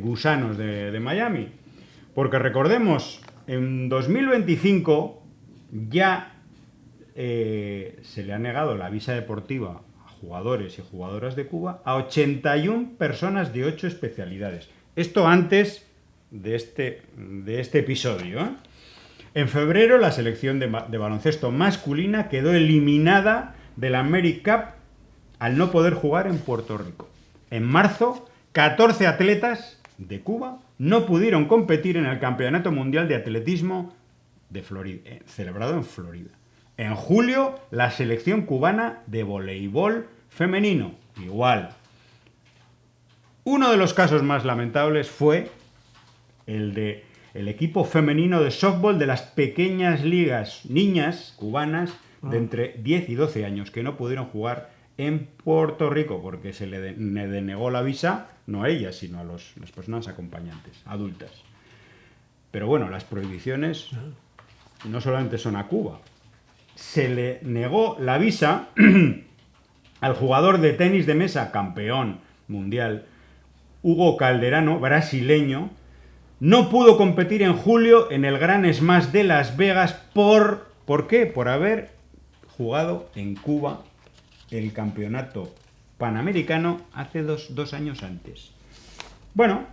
gusanos de Miami? Porque recordemos, en 2025 ya se le ha negado la visa deportiva a jugadores y jugadoras de Cuba a 81 personas de 8 especialidades. Esto antes de este episodio, ¿eh? En febrero, la selección de baloncesto masculina quedó eliminada de la AmeriCup al no poder jugar en Puerto Rico. En marzo, 14 atletas de Cuba no pudieron competir en el Campeonato Mundial de Atletismo de Florida, celebrado en Florida. En julio, la selección cubana de voleibol femenino, igual. Uno de los casos más lamentables fue el equipo femenino de softball de las pequeñas ligas niñas cubanas de entre 10 y 12 años que no pudieron jugar en Puerto Rico porque se le denegó la visa, no a ellas, sino a las personas acompañantes, adultas. Pero bueno, las prohibiciones no solamente son a Cuba. Se le negó la visa al jugador de tenis de mesa, campeón mundial, Hugo Calderano, brasileño. No pudo competir en julio en el Gran Smash de Las Vegas ¿por qué? Por haber jugado en Cuba el campeonato panamericano hace dos años antes. Bueno,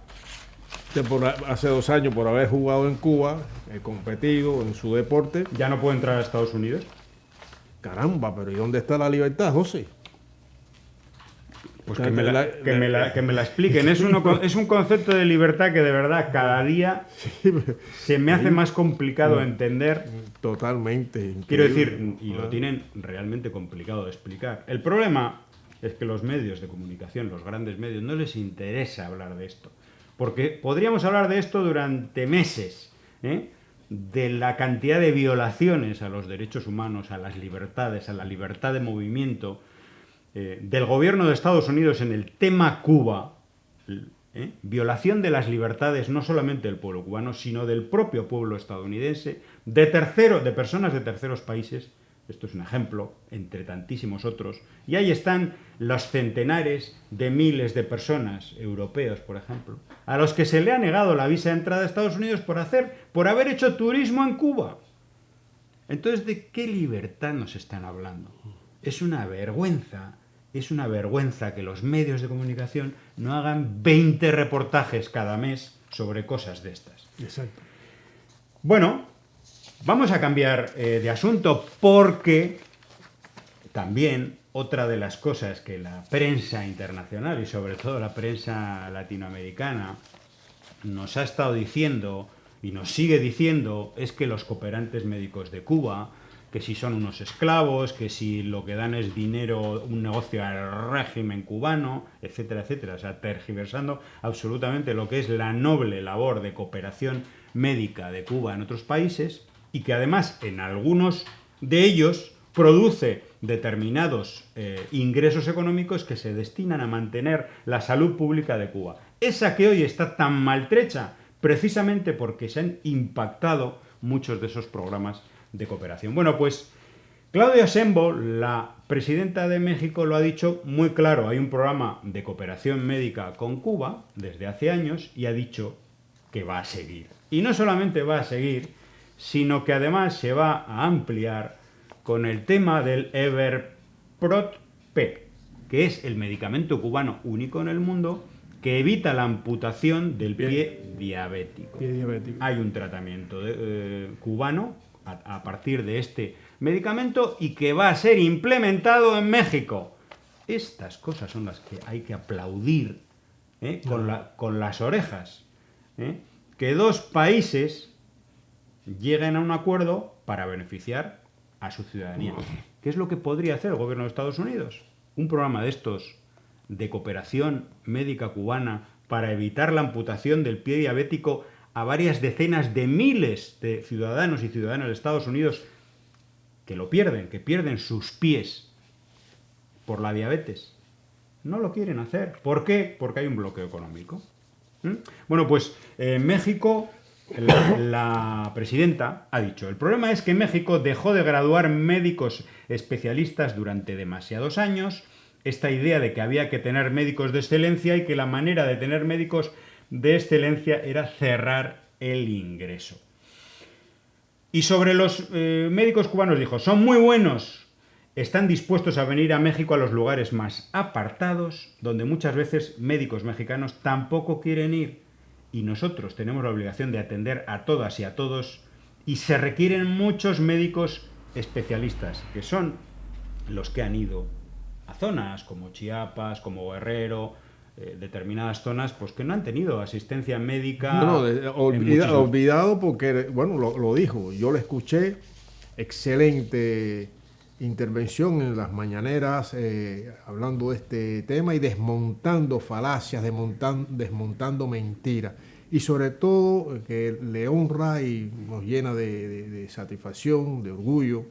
hace 2 años, por haber jugado en Cuba, competido en su deporte. ¿ya no puede entrar a Estados Unidos? Caramba, pero ¿y dónde está la libertad, José? Pues que me la expliquen. Es un concepto de libertad que de verdad cada día se me hace más complicado entender. Totalmente. Increíble. Quiero decir, y lo tienen realmente complicado de explicar. El problema es que los medios de comunicación, los grandes medios, no les interesa hablar de esto. Porque podríamos hablar de esto durante meses, ¿eh? De la cantidad de violaciones a los derechos humanos, a las libertades, a la libertad de movimiento, del gobierno de Estados Unidos en el tema Cuba, violación de las libertades no solamente del pueblo cubano, sino del propio pueblo estadounidense, de personas de terceros países. Esto es un ejemplo, entre tantísimos otros. Y ahí están los centenares de miles de personas, europeos, por ejemplo, a los que se le ha negado la visa de entrada a Estados Unidos por haber hecho turismo en Cuba. Entonces, ¿de qué libertad nos están hablando? Es una vergüenza que los medios de comunicación no hagan 20 reportajes cada mes sobre cosas de estas. Exacto. Bueno, vamos a cambiar de asunto porque también otra de las cosas que la prensa internacional y sobre todo la prensa latinoamericana nos ha estado diciendo y nos sigue diciendo es que los cooperantes médicos de Cuba, que si son unos esclavos, que si lo que dan es dinero, un negocio al régimen cubano, etcétera, etcétera. O sea, tergiversando absolutamente lo que es la noble labor de cooperación médica de Cuba en otros países y que además en algunos de ellos produce determinados ingresos económicos que se destinan a mantener la salud pública de Cuba. Esa que hoy está tan maltrecha precisamente porque se han impactado muchos de esos programas de cooperación. Bueno, pues Claudia Sheinbaum, la presidenta de México, lo ha dicho muy claro. Hay un programa de cooperación médica con Cuba desde hace años y ha dicho que va a seguir. Y no solamente va a seguir, sino que además se va a ampliar con el tema del Everprot-P, que es el medicamento cubano único en el mundo que evita la amputación del pie diabético. Hay un tratamiento cubano a partir de este medicamento y que va a ser implementado en México. Estas cosas son las que hay que aplaudir con las orejas. Que dos países lleguen a un acuerdo para beneficiar a su ciudadanía. ¿Qué es lo que podría hacer el gobierno de Estados Unidos? Un programa de estos de cooperación médica cubana para evitar la amputación del pie diabético a varias decenas de miles de ciudadanos y ciudadanas de Estados Unidos que pierden sus pies por la diabetes. No lo quieren hacer. ¿Por qué? Porque hay un bloqueo económico. Bueno, pues en México la presidenta ha dicho: el problema es que México dejó de graduar médicos especialistas durante demasiados años. Esta idea de que había que tener médicos de excelencia y que la manera de tener médicos de excelencia era cerrar el ingreso. Y sobre los médicos cubanos dijo: son muy buenos, están dispuestos a venir a México a los lugares más apartados, donde muchas veces médicos mexicanos tampoco quieren ir. Y nosotros tenemos la obligación de atender a todas y a todos, y se requieren muchos médicos especialistas, que son los que han ido a zonas como Chiapas, como Guerrero, determinadas zonas pues que no han tenido asistencia médica. Olvidado porque, bueno, lo dijo, yo le escuché, excelente intervención en las mañaneras hablando de este tema y desmontando falacias, desmontando mentiras. Y sobre todo que le honra y nos llena de satisfacción, de orgullo,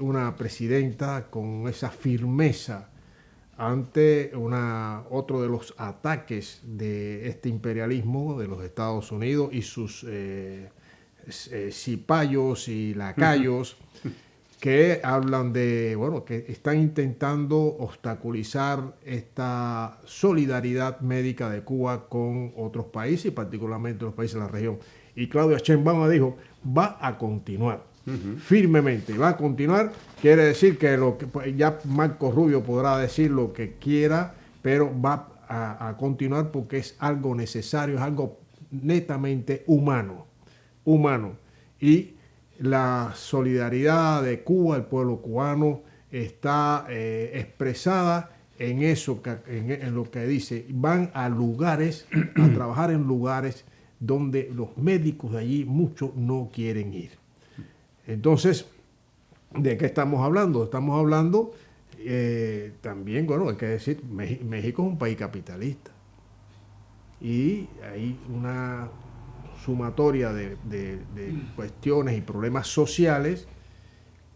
una presidenta con esa firmeza ante otro de los ataques de este imperialismo de los Estados Unidos y sus cipayos y lacayos que hablan de, bueno, que están intentando obstaculizar esta solidaridad médica de Cuba con otros países y particularmente los países de la región. Y Claudia Sheinbaum dijo, va a continuar. Firmemente, va a continuar, quiere decir que ya Marco Rubio podrá decir lo que quiera, pero va a continuar porque es algo necesario, es algo netamente humano, y la solidaridad de Cuba, el pueblo cubano, está expresada en eso, en lo que dice, van a lugares, a trabajar en lugares donde los médicos de allí muchos no quieren ir. Entonces, ¿de qué estamos hablando? Estamos hablando también, bueno, hay que decir, México es un país capitalista y hay una sumatoria de cuestiones y problemas sociales,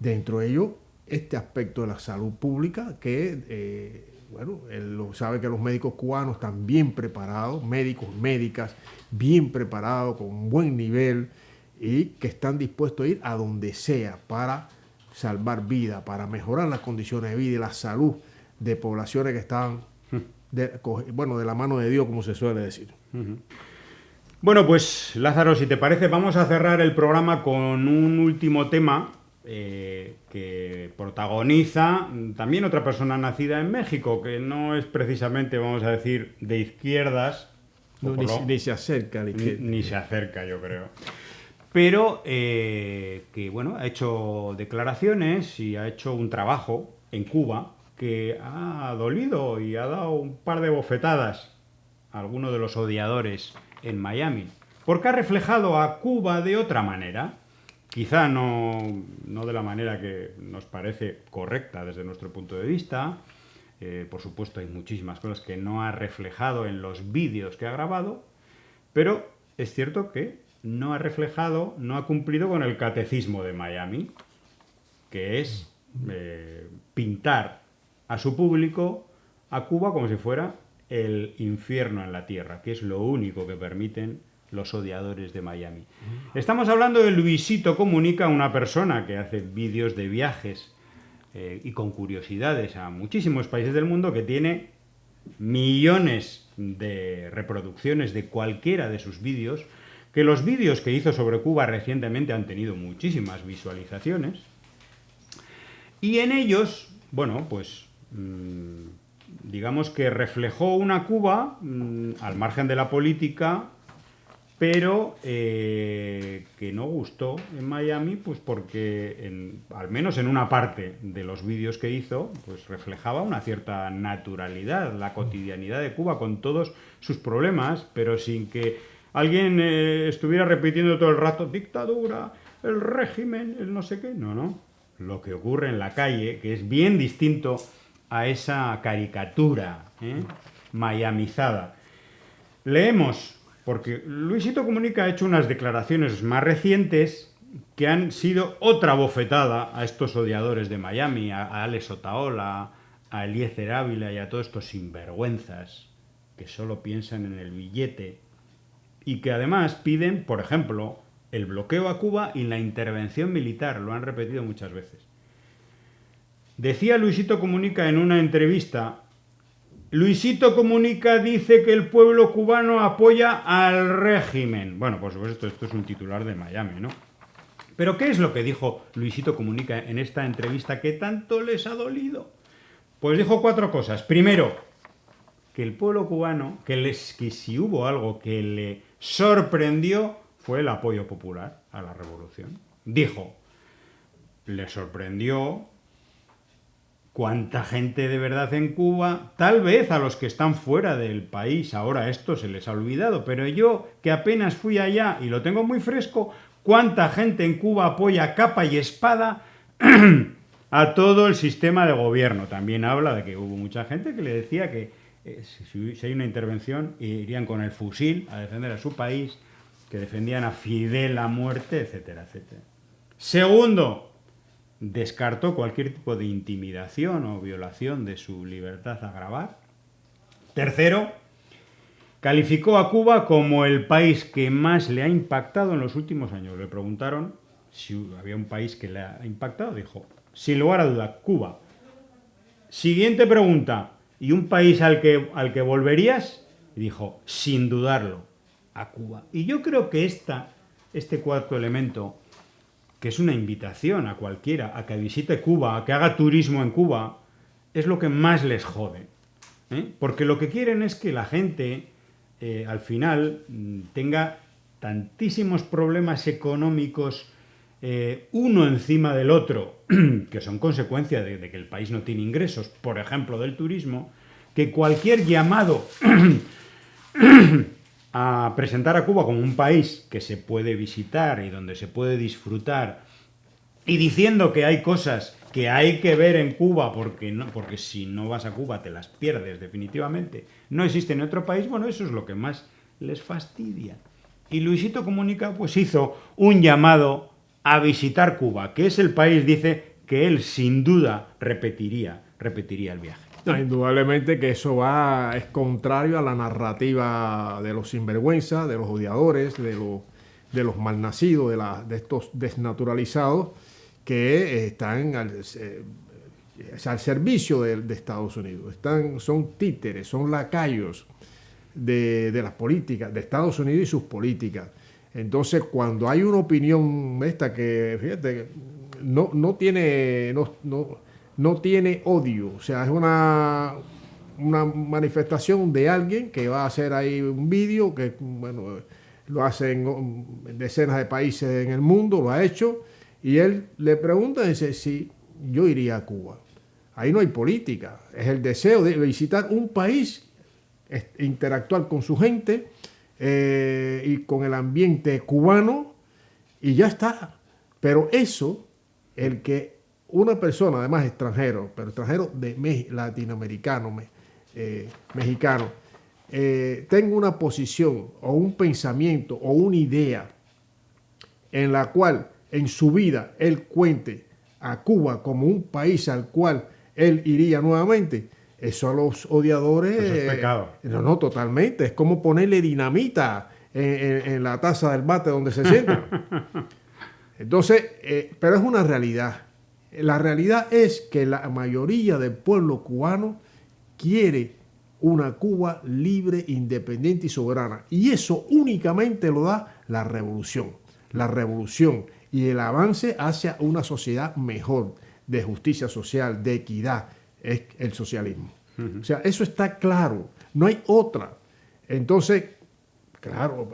dentro de ello este aspecto de la salud pública que, bueno, él sabe que los médicos cubanos están bien preparados, médicos, médicas, bien preparados, con buen nivel, y que están dispuestos a ir a donde sea para salvar vidas, para mejorar las condiciones de vida y la salud de poblaciones que están, de la mano de Dios, como se suele decir. Bueno, pues Lázaro, si te parece, vamos a cerrar el programa con un último tema que protagoniza también otra persona nacida en México, que no es precisamente, vamos a decir, de izquierdas. No, ni se acerca a la izquierda. Ni se acerca, yo creo. Pero que, bueno, ha hecho declaraciones y ha hecho un trabajo en Cuba que ha dolido y ha dado un par de bofetadas a algunos de los odiadores en Miami, porque ha reflejado a Cuba de otra manera, quizá no de la manera que nos parece correcta desde nuestro punto de vista. Por supuesto hay muchísimas cosas que no ha reflejado en los vídeos que ha grabado, pero es cierto que no ha reflejado, no ha cumplido con el catecismo de Miami, que es pintar a su público, a Cuba, como si fuera el infierno en la tierra, que es lo único que permiten los odiadores de Miami. Estamos hablando de Luisito Comunica, una persona que hace vídeos de viajes y con curiosidades a muchísimos países del mundo, que tiene millones de reproducciones de cualquiera de sus vídeos, que los vídeos que hizo sobre Cuba recientemente han tenido muchísimas visualizaciones, y en ellos, bueno, pues digamos que reflejó una Cuba al margen de la política, pero que no gustó en Miami, pues porque al menos en una parte de los vídeos que hizo, pues reflejaba una cierta naturalidad, la cotidianidad de Cuba con todos sus problemas, pero sin que alguien estuviera repitiendo todo el rato dictadura, el régimen, el no sé qué. No. Lo que ocurre en la calle, que es bien distinto a esa caricatura miamizada. Leemos, porque Luisito Comunica ha hecho unas declaraciones más recientes que han sido otra bofetada a estos odiadores de Miami, a Alex Otaola, a Eliezer Ávila y a todos estos sinvergüenzas que solo piensan en el billete y que además piden, por ejemplo, el bloqueo a Cuba y la intervención militar. Lo han repetido muchas veces. Decía Luisito Comunica en una entrevista: Luisito Comunica dice que el pueblo cubano apoya al régimen. Bueno, por supuesto, esto es un titular de Miami, ¿no? Pero ¿qué es lo que dijo Luisito Comunica en esta entrevista que tanto les ha dolido? Pues dijo 4 cosas. Primero, que el pueblo cubano, que si hubo algo que le sorprendió, fue el apoyo popular a la revolución. Dijo, le sorprendió cuánta gente de verdad en Cuba, tal vez a los que están fuera del país, ahora esto se les ha olvidado, pero yo, que apenas fui allá y lo tengo muy fresco, cuánta gente en Cuba apoya capa y espada a todo el sistema de gobierno. También habla de que hubo mucha gente que le decía que si hay una intervención irían con el fusil a defender a su país, que defendían a Fidel a muerte, etcétera, etcétera. Segundo, descartó cualquier tipo de intimidación o violación de su libertad a grabar. Tercero, calificó a Cuba como el país que más le ha impactado en los últimos años. Le preguntaron si había un país que le ha impactado. Dijo, sin lugar a duda, Cuba. Siguiente pregunta, ¿y un país al que volverías? Y dijo, sin dudarlo, a Cuba. Y yo creo que este cuarto elemento, que es una invitación a cualquiera a que visite Cuba, a que haga turismo en Cuba, es lo que más les jode. Porque lo que quieren es que la gente, al final, tenga tantísimos problemas económicos uno encima del otro, que son consecuencia de que el país no tiene ingresos, por ejemplo, del turismo, que cualquier llamado a presentar a Cuba como un país que se puede visitar y donde se puede disfrutar, y diciendo que hay cosas que hay que ver en Cuba porque si no vas a Cuba te las pierdes definitivamente, no existe en otro país, bueno, eso es lo que más les fastidia. Y Luisito Comunica pues hizo un llamado a visitar Cuba, que es el país, dice, que él sin duda repetiría el viaje. No, indudablemente que eso es contrario a la narrativa de los sinvergüenzas, de los odiadores, de los malnacidos, de estos desnaturalizados que están al servicio de Estados Unidos. Son títeres, son lacayos de las políticas, de Estados Unidos y sus políticas. Entonces, cuando hay una opinión que, fíjate, no tiene odio, o sea, es una manifestación de alguien que va a hacer ahí un vídeo, que bueno, lo hacen en decenas de países en el mundo, lo ha hecho, y él le pregunta y dice, sí, yo iría a Cuba. Ahí no hay política, es el deseo de visitar un país, interactuar con su gente y con el ambiente cubano, y ya está. Pero eso, el que una persona, además extranjero, pero extranjero latinoamericano, mexicano, tenga una posición o un pensamiento o una idea en la cual en su vida él cuente a Cuba como un país al cual él iría nuevamente, eso a los odiadores... Eso es pecado. No, totalmente. Es como ponerle dinamita en la taza del mate donde se sienta. Entonces, pero es una realidad. La realidad es que la mayoría del pueblo cubano quiere una Cuba libre, independiente y soberana. Y eso únicamente lo da la revolución. La revolución y el avance hacia una sociedad mejor, de justicia social, de equidad, es el socialismo. O sea, eso está claro. No hay otra. Entonces, claro,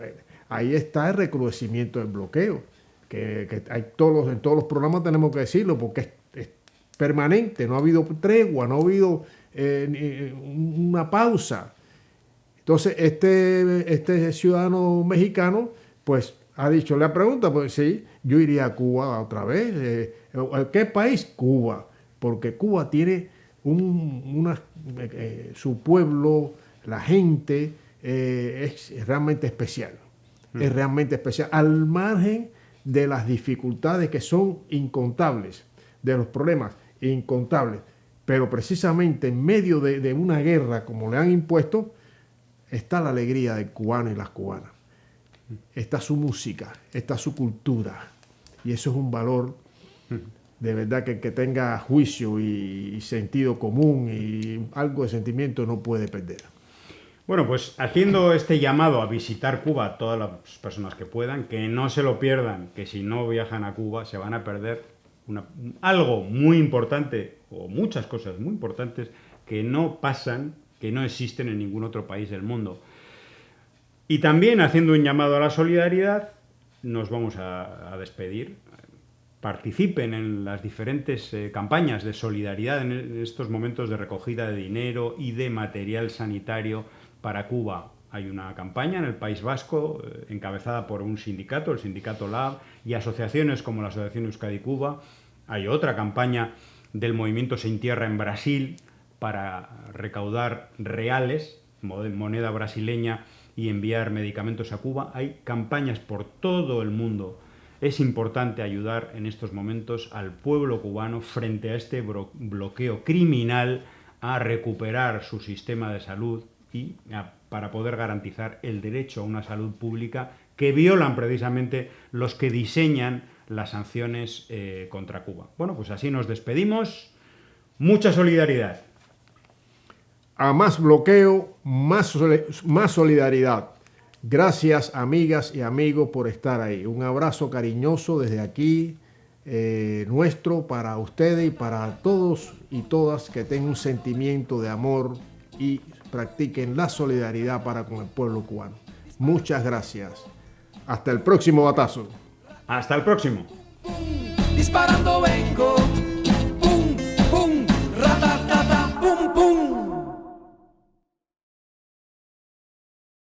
ahí está el recrudecimiento del bloqueo. Que hay en todos los programas tenemos que decirlo, porque es permanente, no ha habido tregua, no ha habido una pausa. Entonces, este ciudadano mexicano, pues, ha dicho, la pregunta, pues sí, yo iría a Cuba otra vez. ¿Qué país? Cuba, porque Cuba tiene su pueblo, la gente, es realmente especial. Es realmente especial, al margen de las dificultades que son incontables, de los problemas incontables. Pero precisamente en medio de una guerra como le han impuesto, está la alegría del cubano y las cubanas. Está su música, está su cultura. Y eso es un valor de verdad que el que tenga juicio y sentido común y algo de sentimiento no puede perder. Bueno, pues haciendo este llamado a visitar Cuba a todas las personas que puedan, que no se lo pierdan, que si no viajan a Cuba se van a perder algo muy importante, o muchas cosas muy importantes, que no pasan, que no existen en ningún otro país del mundo. Y también haciendo un llamado a la solidaridad, nos vamos a despedir. Participen en las diferentes campañas de solidaridad en estos momentos de recogida de dinero y de material sanitario para Cuba. Hay una campaña en el País Vasco encabezada por un sindicato, el sindicato LAB, y asociaciones como la Asociación Euskadi Cuba. Hay otra campaña del movimiento Sin Tierra en Brasil para recaudar reales, moneda brasileña, y enviar medicamentos a Cuba. Hay campañas por todo el mundo. Es importante ayudar en estos momentos al pueblo cubano frente a este bloqueo criminal a recuperar su sistema de salud y para poder garantizar el derecho a una salud pública que violan precisamente los que diseñan las sanciones contra Cuba. Bueno, pues así nos despedimos. Mucha solidaridad. A más bloqueo, más solidaridad. Gracias, amigas y amigos, por estar ahí. Un abrazo cariñoso desde aquí, nuestro, para ustedes y para todos y todas que tengan un sentimiento de amor y practiquen la solidaridad para con el pueblo cubano. Muchas gracias. Hasta el próximo batazo. Hasta el próximo. Disparando vengo, pum, pum, ratatata, pum, pum.